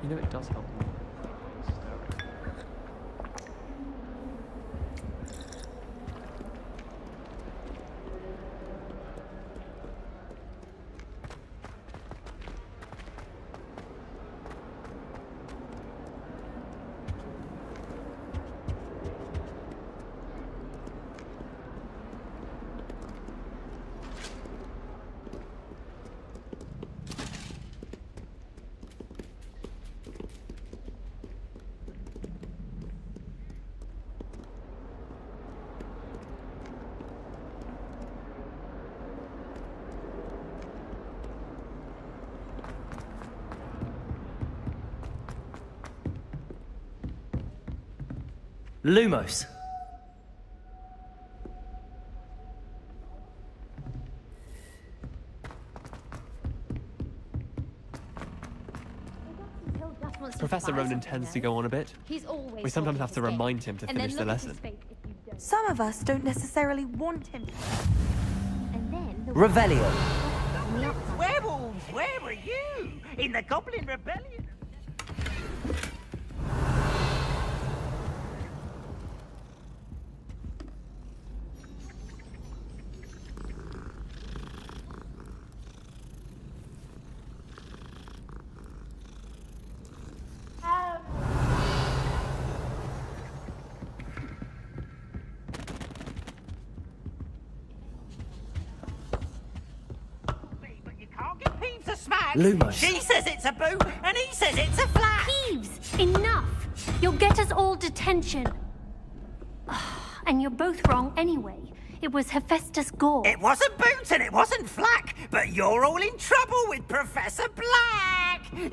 You know, it does help me. Lumos. Professor Ronan tends to go on a bit. He's always We sometimes have to talking his remind game. him to And then finish the look at his lesson. face if you don't. Some of us don't necessarily want him. And then the Revelio. Werewolves, where were you? In the Goblin Rebellion? But you can't get Peeves a smack. Lumos. She says it's a boot, and he says it's a flat. Peeves, enough! You'll get us all detention. And you're both wrong anyway. It was Hephaestus Gore. It wasn't Boot and it wasn't Flack, but you're all in trouble with Professor Black!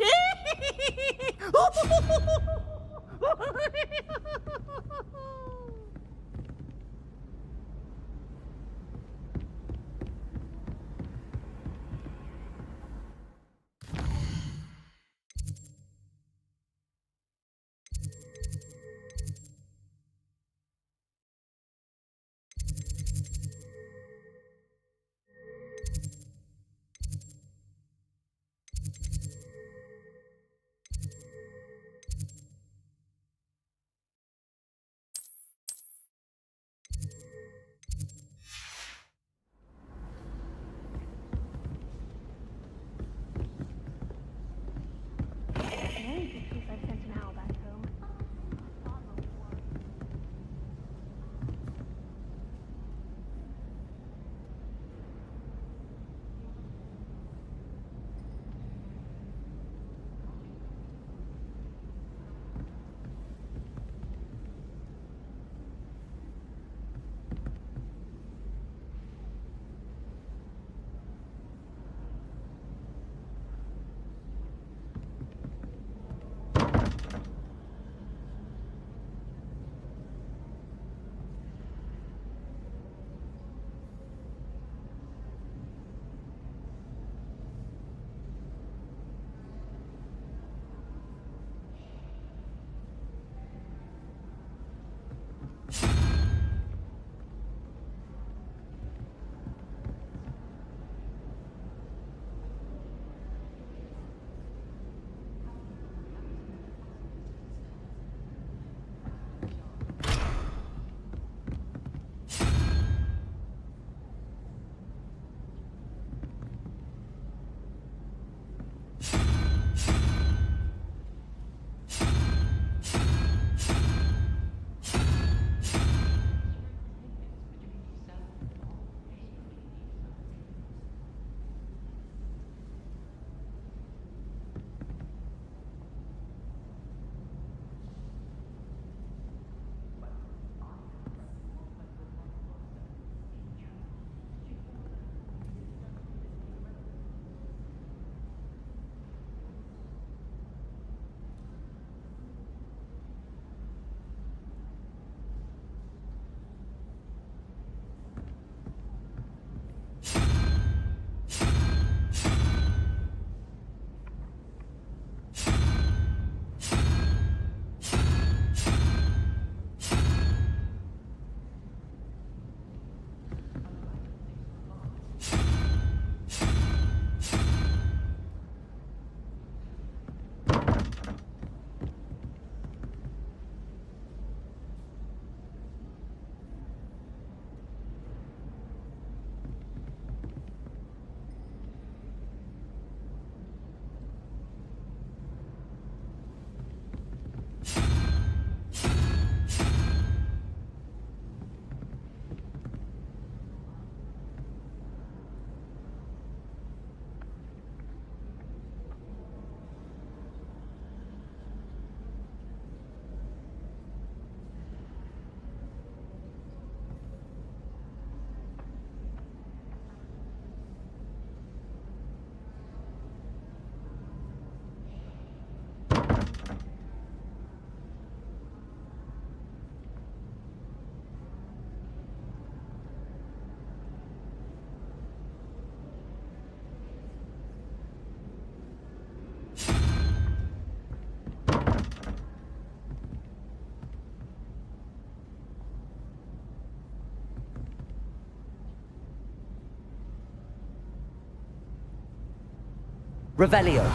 Revelio.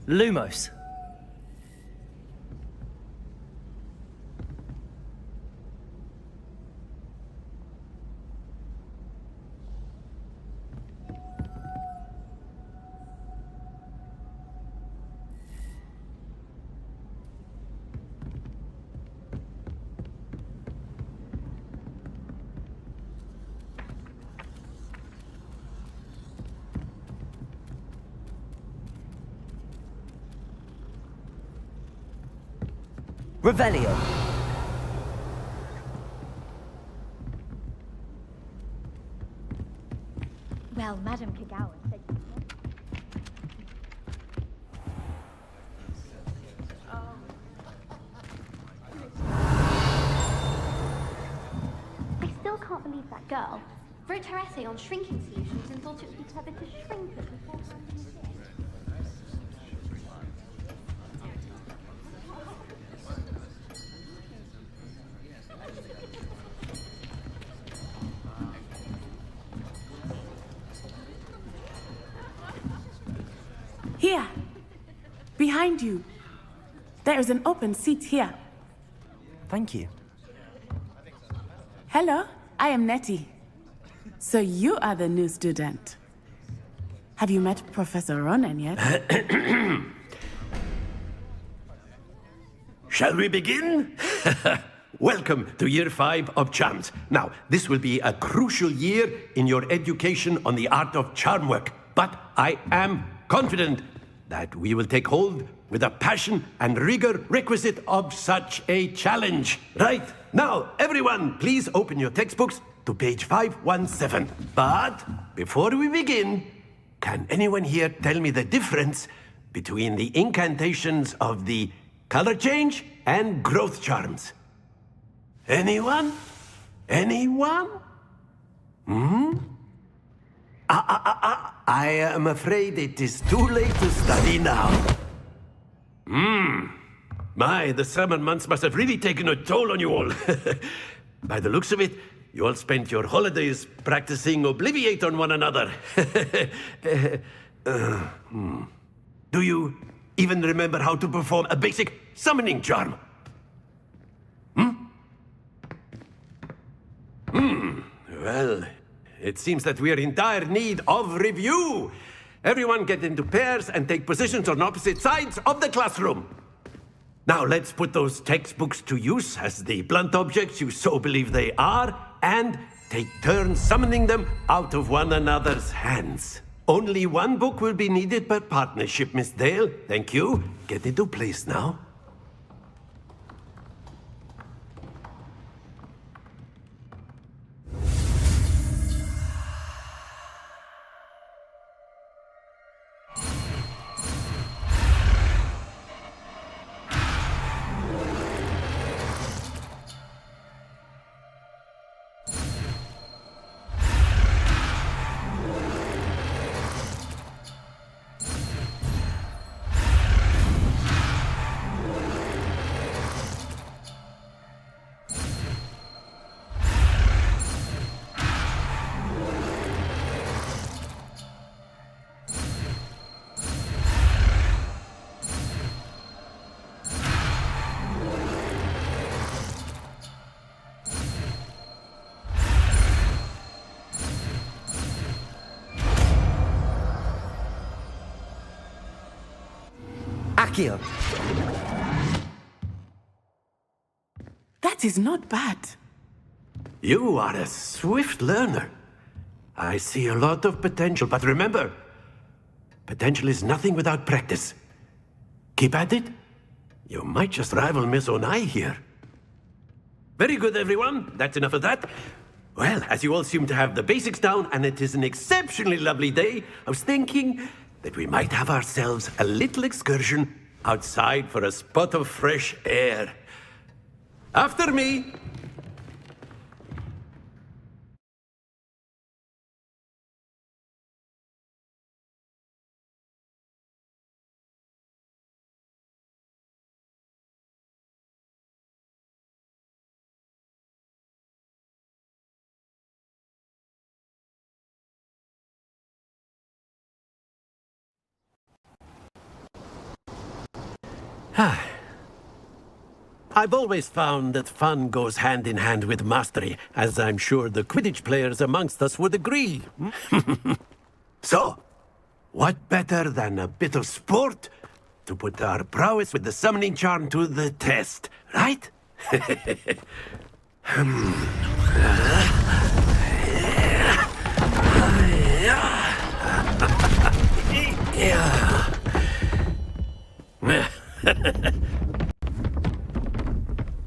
Lumos. Revelio. Well, Madame Kagawa said I still can't believe that girl wrote her essay on shrinking solutions and thought it would be clever to shrink it before finding it. Here, behind you. There is an open seat here. Thank you. Hello, I am Nettie. So you are the new student. Have you met Professor Ronan yet? Shall we begin? Welcome to Year 5 of Charms. Now, this will be a crucial year in your education on the art of charm work, but I am confident that we will take hold with the passion and rigor requisite of such a challenge. Right, now, everyone, please open your textbooks to page 517. But before we begin, can anyone here tell me the difference between the incantations of the color change and growth charms? Anyone? Anyone? I am afraid it is too late to study now. My, the summer months must have really taken a toll on you all. By the looks of it, you all spent your holidays practicing Obliviate on one another. Do you even remember how to perform a basic summoning charm? Well, it seems that we are in dire need of review. Everyone get into pairs and take positions on opposite sides of the classroom. Now let's put those textbooks to use as the blunt objects you so believe they are, and take turns summoning them out of one another's hands. Only one book will be needed per partnership, Miss Dale. Thank you. Get into place now. Accio. That is not bad. You are a swift learner. I see a lot of potential, but remember, potential is nothing without practice. Keep at it. You might just rival Miss Onai here. Very good, everyone. That's enough of that. Well, as you all seem to have the basics down, and it is an exceptionally lovely day, I was thinking that we might have ourselves a little excursion outside for a spot of fresh air. After me! I've always found that fun goes hand in hand with mastery, as I'm sure the Quidditch players amongst us would agree. So, what better than a bit of sport to put our prowess with the summoning charm to the test, right?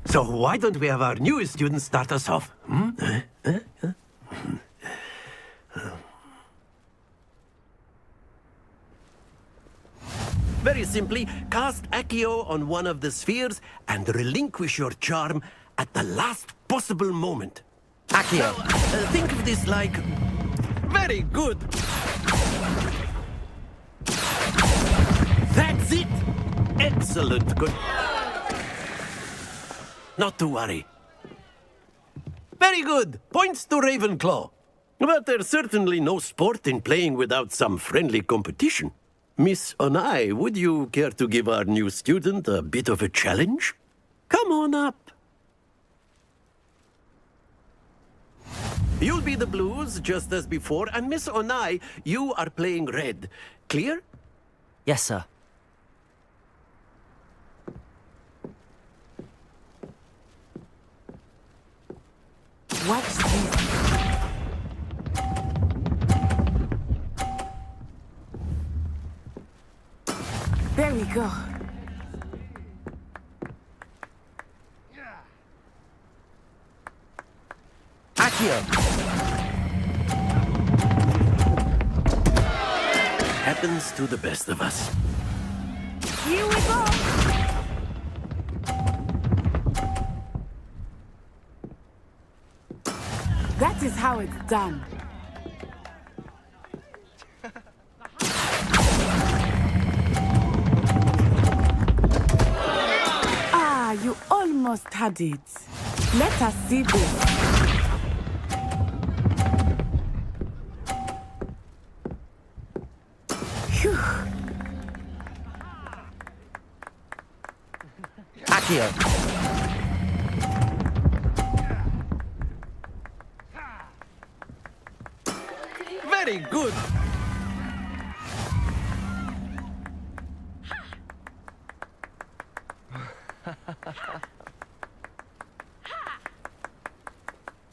So why don't we have our newest student start us off? Very simply, cast Accio on one of the spheres and relinquish your charm at the last possible moment. Accio. Now, think of this like... Very good! That's it! Excellent. Good. Not to worry. Very good. Points to Ravenclaw. But there's certainly no sport in playing without some friendly competition. Miss Onai, would you care to give our new student a bit of a challenge? Come on up. You'll be the blues, just as before, and Miss Onai, you are playing red. Clear? Yes, sir. Watch this. There we go. Accio! Happens to the best of us. Here we go! That is how it's done. Ah, you almost had it. Let us see this. Phew. Accio! Very good.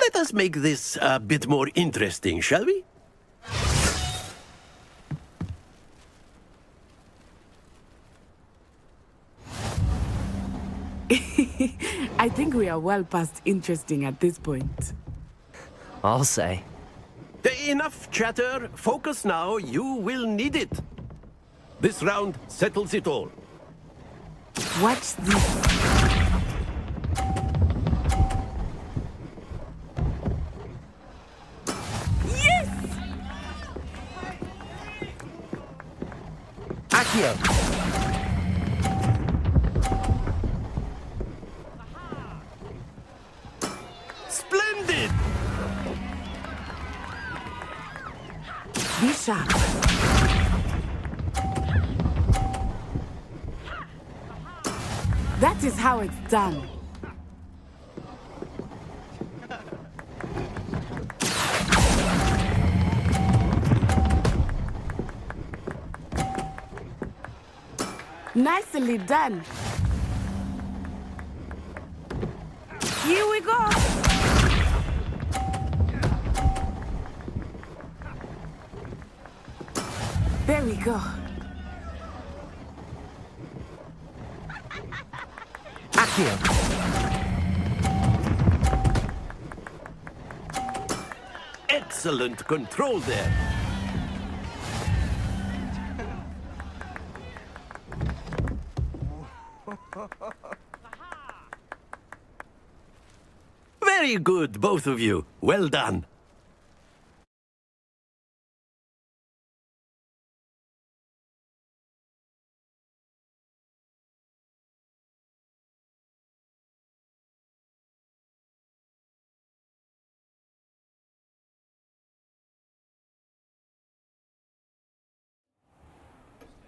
Let us make this a bit more interesting, shall we? I think we are well past interesting at this point. I'll say. Enough chatter. Focus now. You will need it. This round settles it all. Watch this. Yes! Accio! Splendid! Be sharp. That is how it's done. Nicely done. Here we go! There we go. Accio! Excellent control there. Very good, both of you. Well done.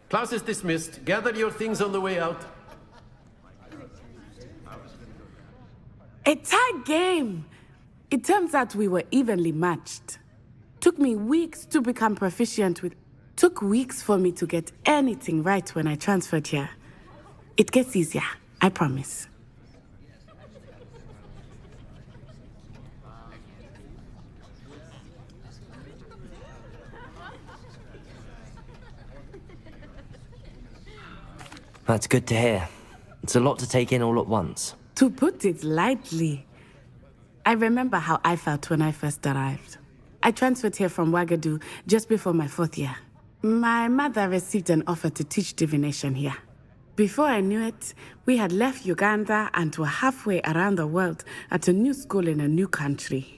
Class is dismissed. Gather your things on the way out. A tie game! It turns out we were evenly matched. Took me weeks to become proficient with... Took weeks for me to get anything right when I transferred here. It gets easier, I promise. That's good to hear. It's a lot to take in all at once. To put it lightly, I remember how I felt when I first arrived. I transferred here from Wagadu just before my 4th year. My mother received an offer to teach divination here. Before I knew it, we had left Uganda and were halfway around the world at a new school in a new country.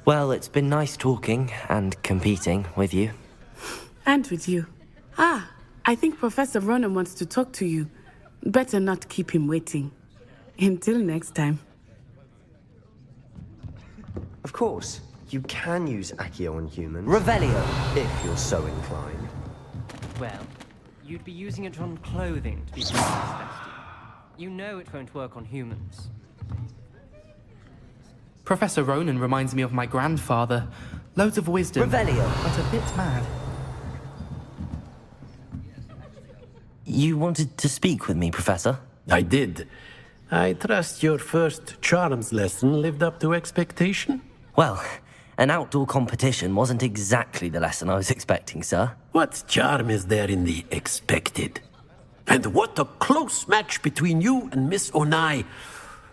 Well, it's been nice talking and competing with you. And with you. Ah, I think Professor Ronan wants to talk to you. Better not keep him waiting. Until next time. Of course, you can use Accio on humans. Revelio! If you're so inclined. Well, you'd be using it on clothing to be princess. You know it won't work on humans. Professor Ronan reminds me of my grandfather. Loads of wisdom. Revelio! But a bit mad. You wanted to speak with me, Professor? I did. I trust your first charms lesson lived up to expectation? Well, an outdoor competition wasn't exactly the lesson I was expecting, sir. What charm is there in the expected? And what a close match between you and Miss Onai.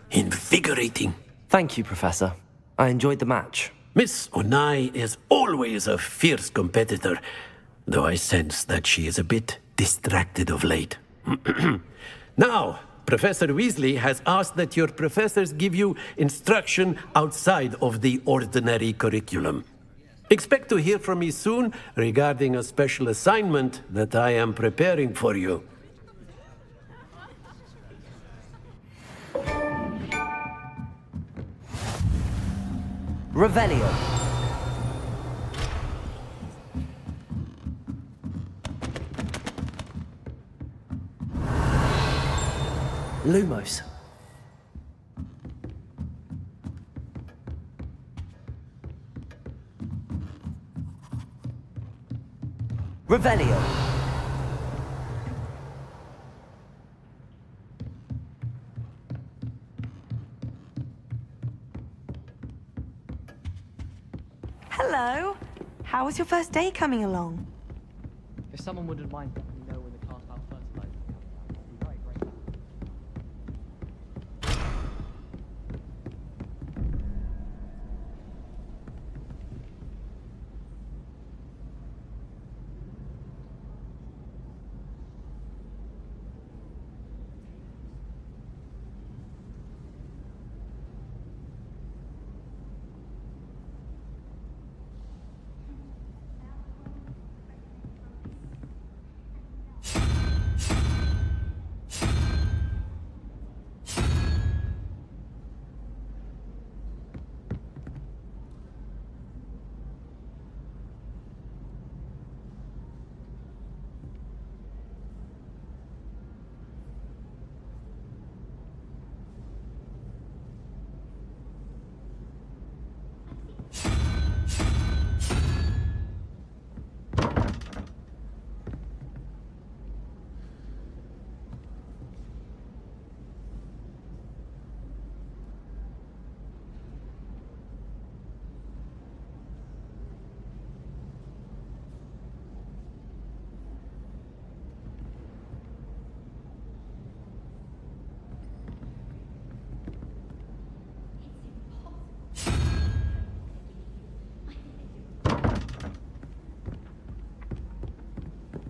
Invigorating. Thank you, Professor. I enjoyed the match. Miss Onai is always a fierce competitor, though I sense that she is a bit distracted of late. Now, Professor Weasley has asked that your professors give you instruction outside of the ordinary curriculum. Expect to hear from me soon regarding a special assignment that I am preparing for you. Revelio. Lumos. Revelio. Hello. How was your first day coming along? If someone wouldn't mind letting me know when the class about first light, it'd be very great.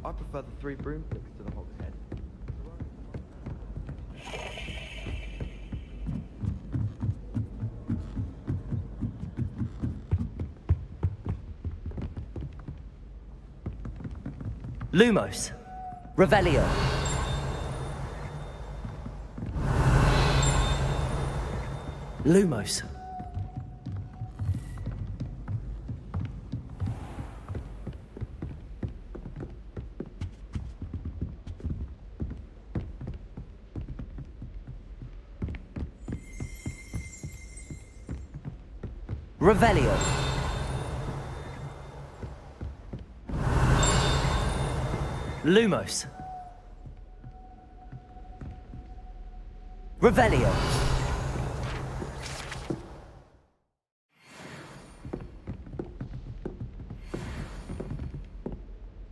I prefer the 3 broomsticks to the hog's head. Lumos. Revelio. Lumos. Revelio. Lumos. Revelio.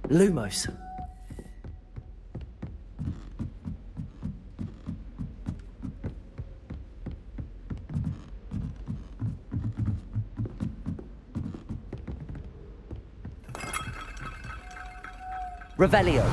Lumos. Revelio.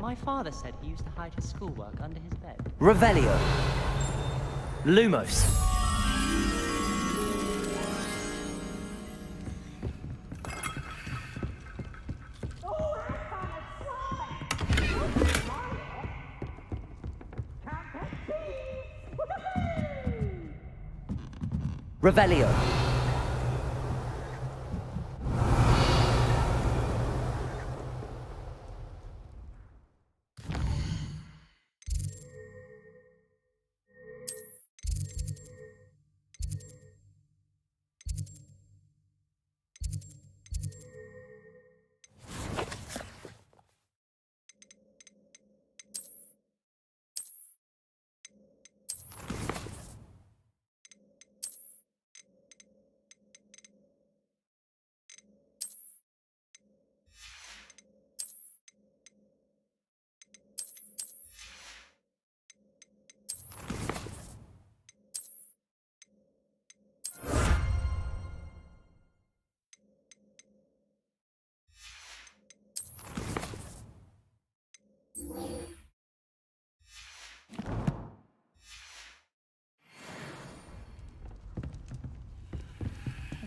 My father said he used to hide his schoolwork under his bed. Revelio. Lumos. Revelio.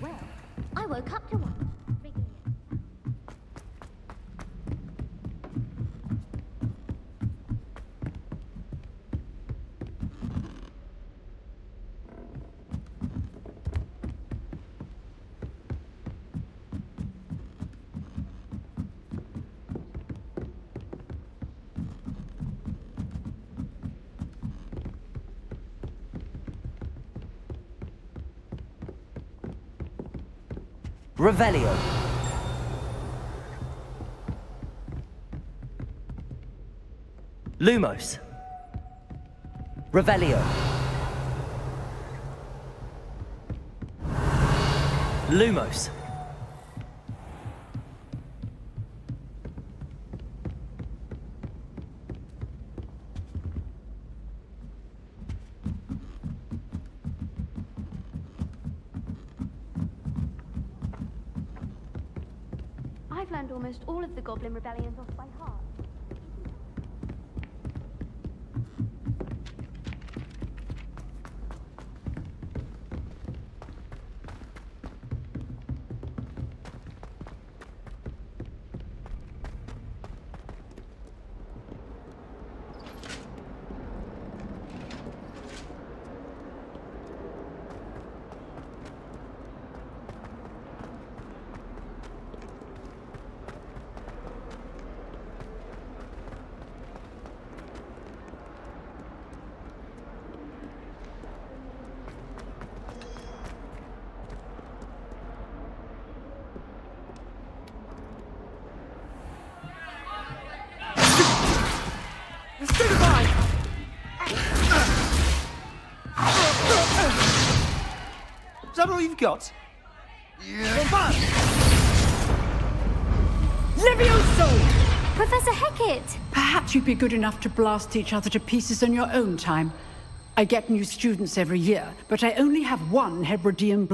Well, I woke up to one. Revelio. Lumos. Revelio. Lumos. I've learned almost all of the Goblin rebellions off by heart. Is that all you've got? Levioso! Professor Hecat! Perhaps you'd be good enough to blast each other to pieces in your own time. I get new students every year, but I only have one Hebridean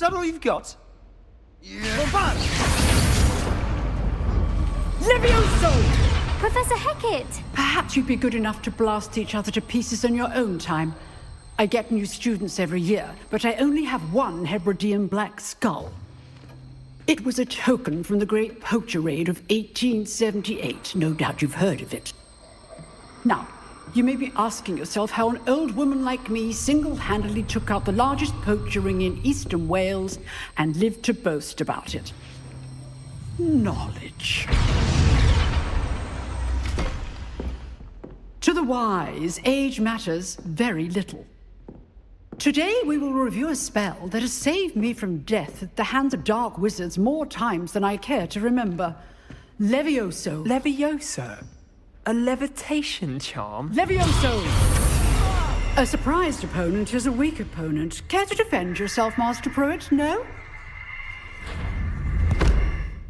that all you've got? Levioso! Professor Hecat! Perhaps you'd be good enough to blast each other to pieces on your own time. I get new students every year, but I only have one Hebridean black skull. It was a token from the Great Poacher Raid of 1878. No doubt you've heard of it. Now, you may be asking yourself how an old woman like me single-handedly took out the largest poacher ring in eastern Wales and lived to boast about it. Knowledge. To the wise, age matters very little. Today we will review a spell that has saved me from death at the hands of dark wizards more times than I care to remember. Levioso. Levioso? A levitation charm? Levioso! A surprised opponent is a weak opponent. Care to defend yourself, Master Pruitt? No?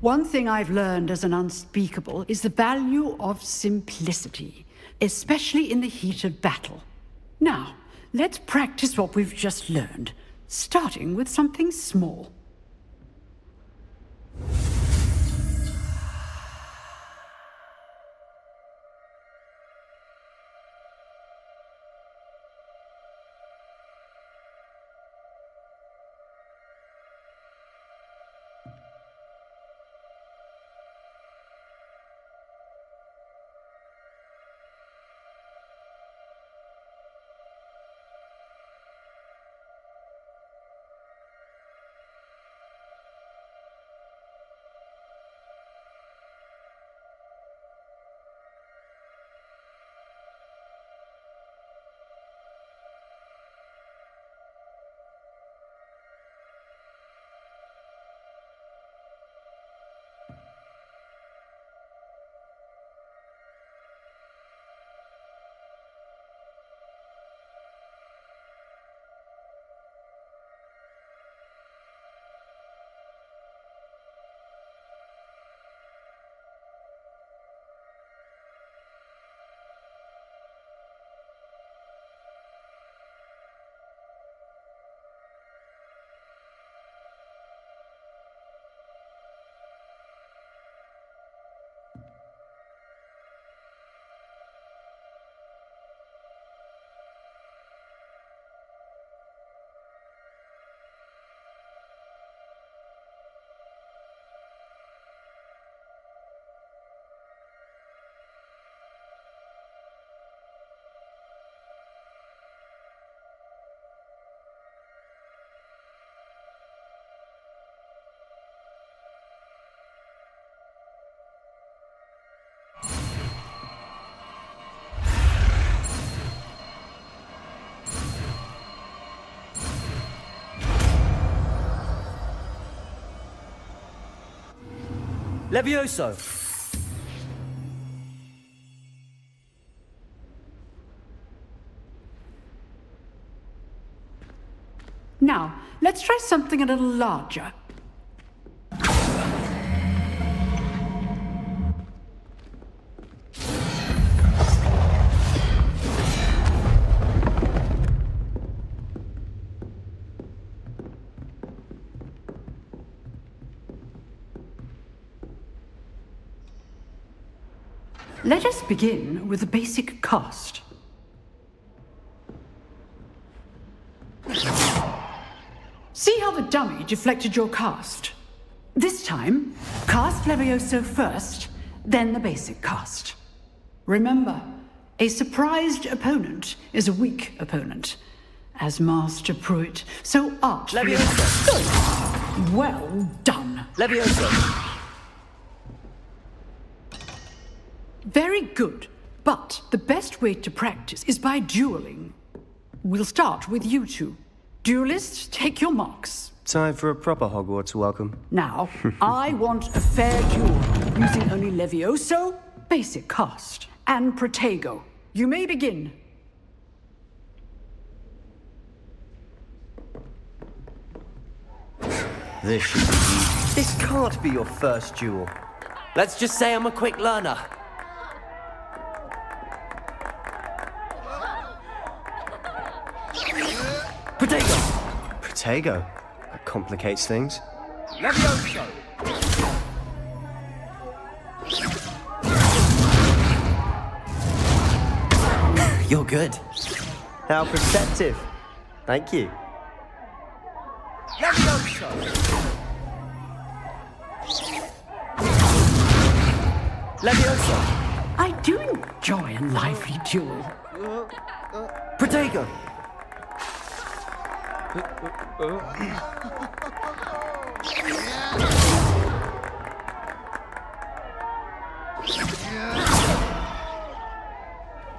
One thing I've learned as an unspeakable is the value of simplicity, especially in the heat of battle. Now, let's practice what we've just learned, starting with something small. Levioso! Now, let's try something a little larger. Let us begin with the basic cast. See how the dummy deflected your cast? This time, cast Levioso first, then the basic cast. Remember, a surprised opponent is a weak opponent. As Master Pruitt, so art. Levioso! Good. Well done. Levioso! Very good, but the best way to practice is by dueling. We'll start with you two. Duelists, take your marks. Time for a proper Hogwarts welcome. Now, I want a fair duel, using only Levioso, basic cast, and Protego. You may begin. This should be easy. This can't be your first duel. Let's just say I'm a quick learner. Protego! I complicates things. Levioso! You're good. How perceptive. Thank you. Levioso! Levioso! I do enjoy a lively duel. Protego!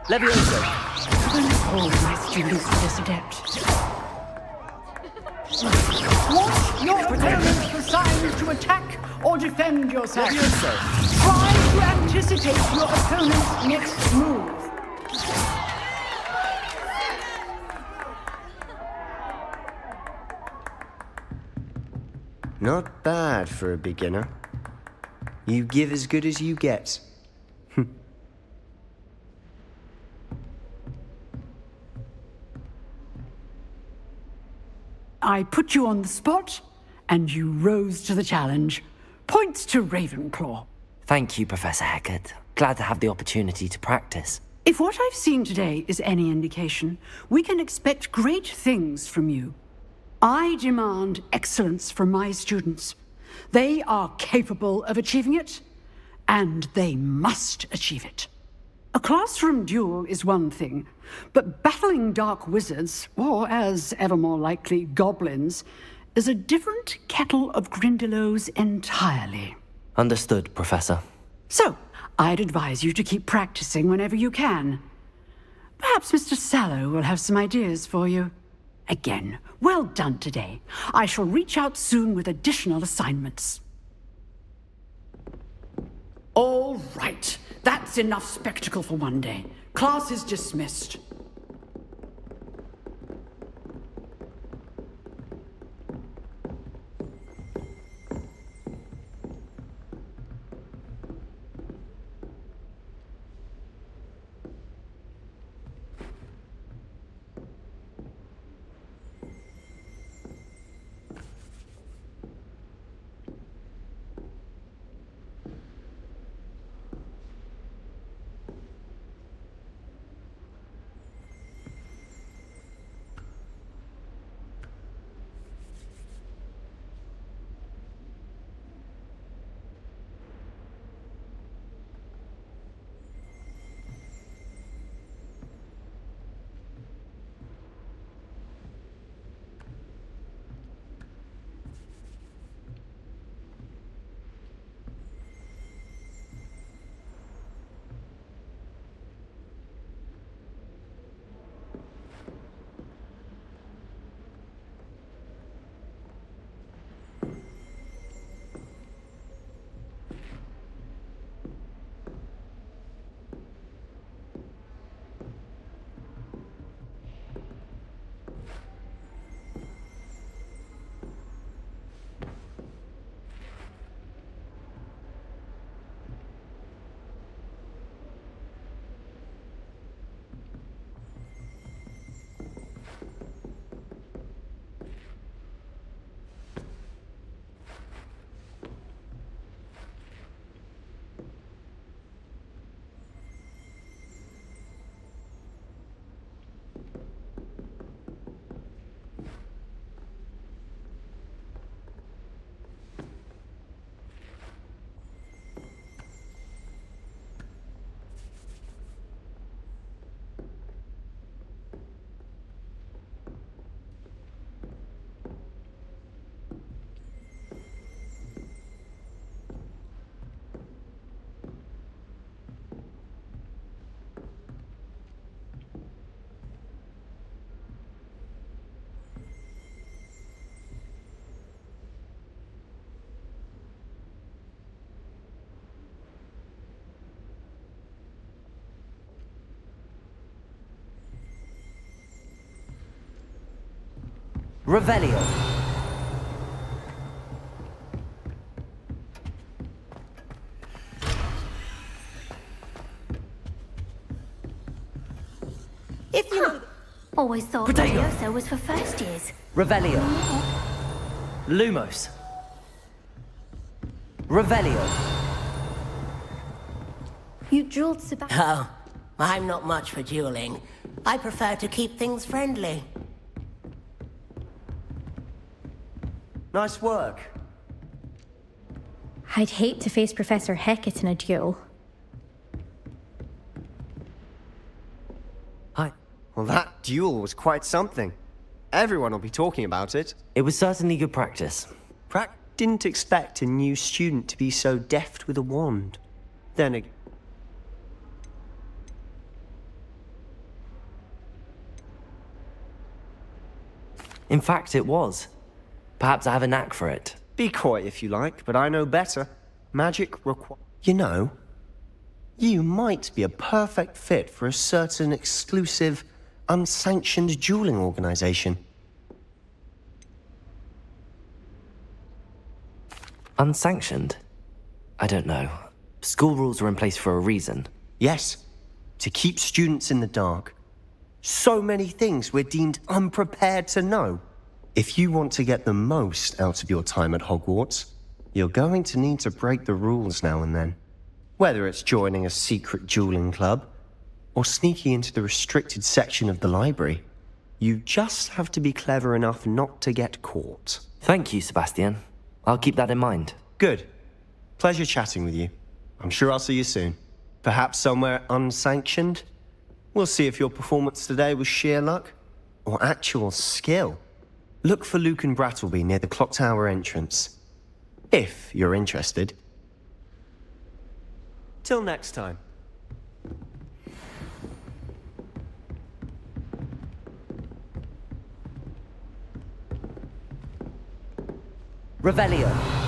Levioso! All my students are this adept. Watch your opponent for signs to attack or defend yourself. Levioso! Try to anticipate your opponent's next move. Not bad for a beginner. You give as good as you get. I put you on the spot, and you rose to the challenge. Points to Ravenclaw. Thank you, Professor Hecat. Glad to have the opportunity to practice. If what I've seen today is any indication, we can expect great things from you. I demand excellence from my students. They are capable of achieving it, and they must achieve it. A classroom duel is one thing, but battling dark wizards, or as ever more likely, goblins, is a different kettle of Grindylows entirely. Understood, Professor. So, I'd advise you to keep practicing whenever you can. Perhaps Mr. Sallow will have some ideas for you. Again, well done today. I shall reach out soon with additional assignments. All right. That's enough spectacle for one day. Class is dismissed. Revelio. If you always thought Potato. Levioso was for first years. Revelio. Lumos. Revelio. You jeweled Sebastian. Oh, I'm not much for dueling. I prefer to keep things friendly. Nice work. I'd hate to face Professor Hecat in a duel. Hi. Well, that duel was quite something. Everyone will be talking about it. It was certainly good practice. Didn't expect a new student to be so deft with a wand. Then again... In fact, it was. Perhaps I have a knack for it. Be coy if you like, but I know better. Magic requires... You know, you might be a perfect fit for a certain exclusive, unsanctioned dueling organization. Unsanctioned? I don't know. School rules are in place for a reason. Yes, to keep students in the dark. So many things we're deemed unprepared to know. If you want to get the most out of your time at Hogwarts, you're going to need to break the rules now and then. Whether it's joining a secret dueling club, or sneaking into the restricted section of the library, you just have to be clever enough not to get caught. Thank you, Sebastian. I'll keep that in mind. Good. Pleasure chatting with you. I'm sure I'll see you soon. Perhaps somewhere unsanctioned? We'll see if your performance today was sheer luck, or actual skill. Look for Luke and Brattleby near the clock tower entrance. If you're interested. Till next time. Revelio.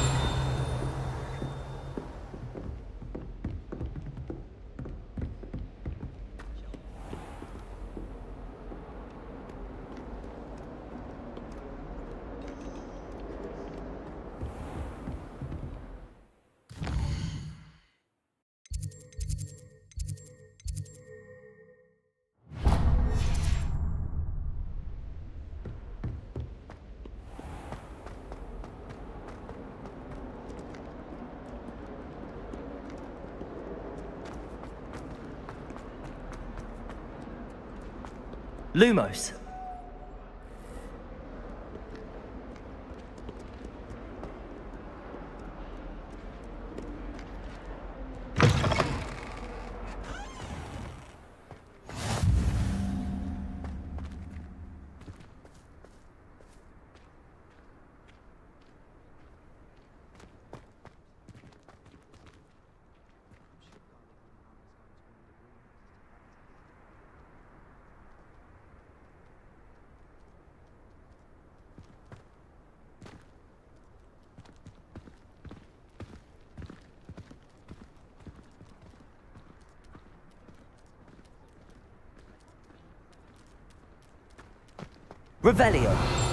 Lumos. Revelio.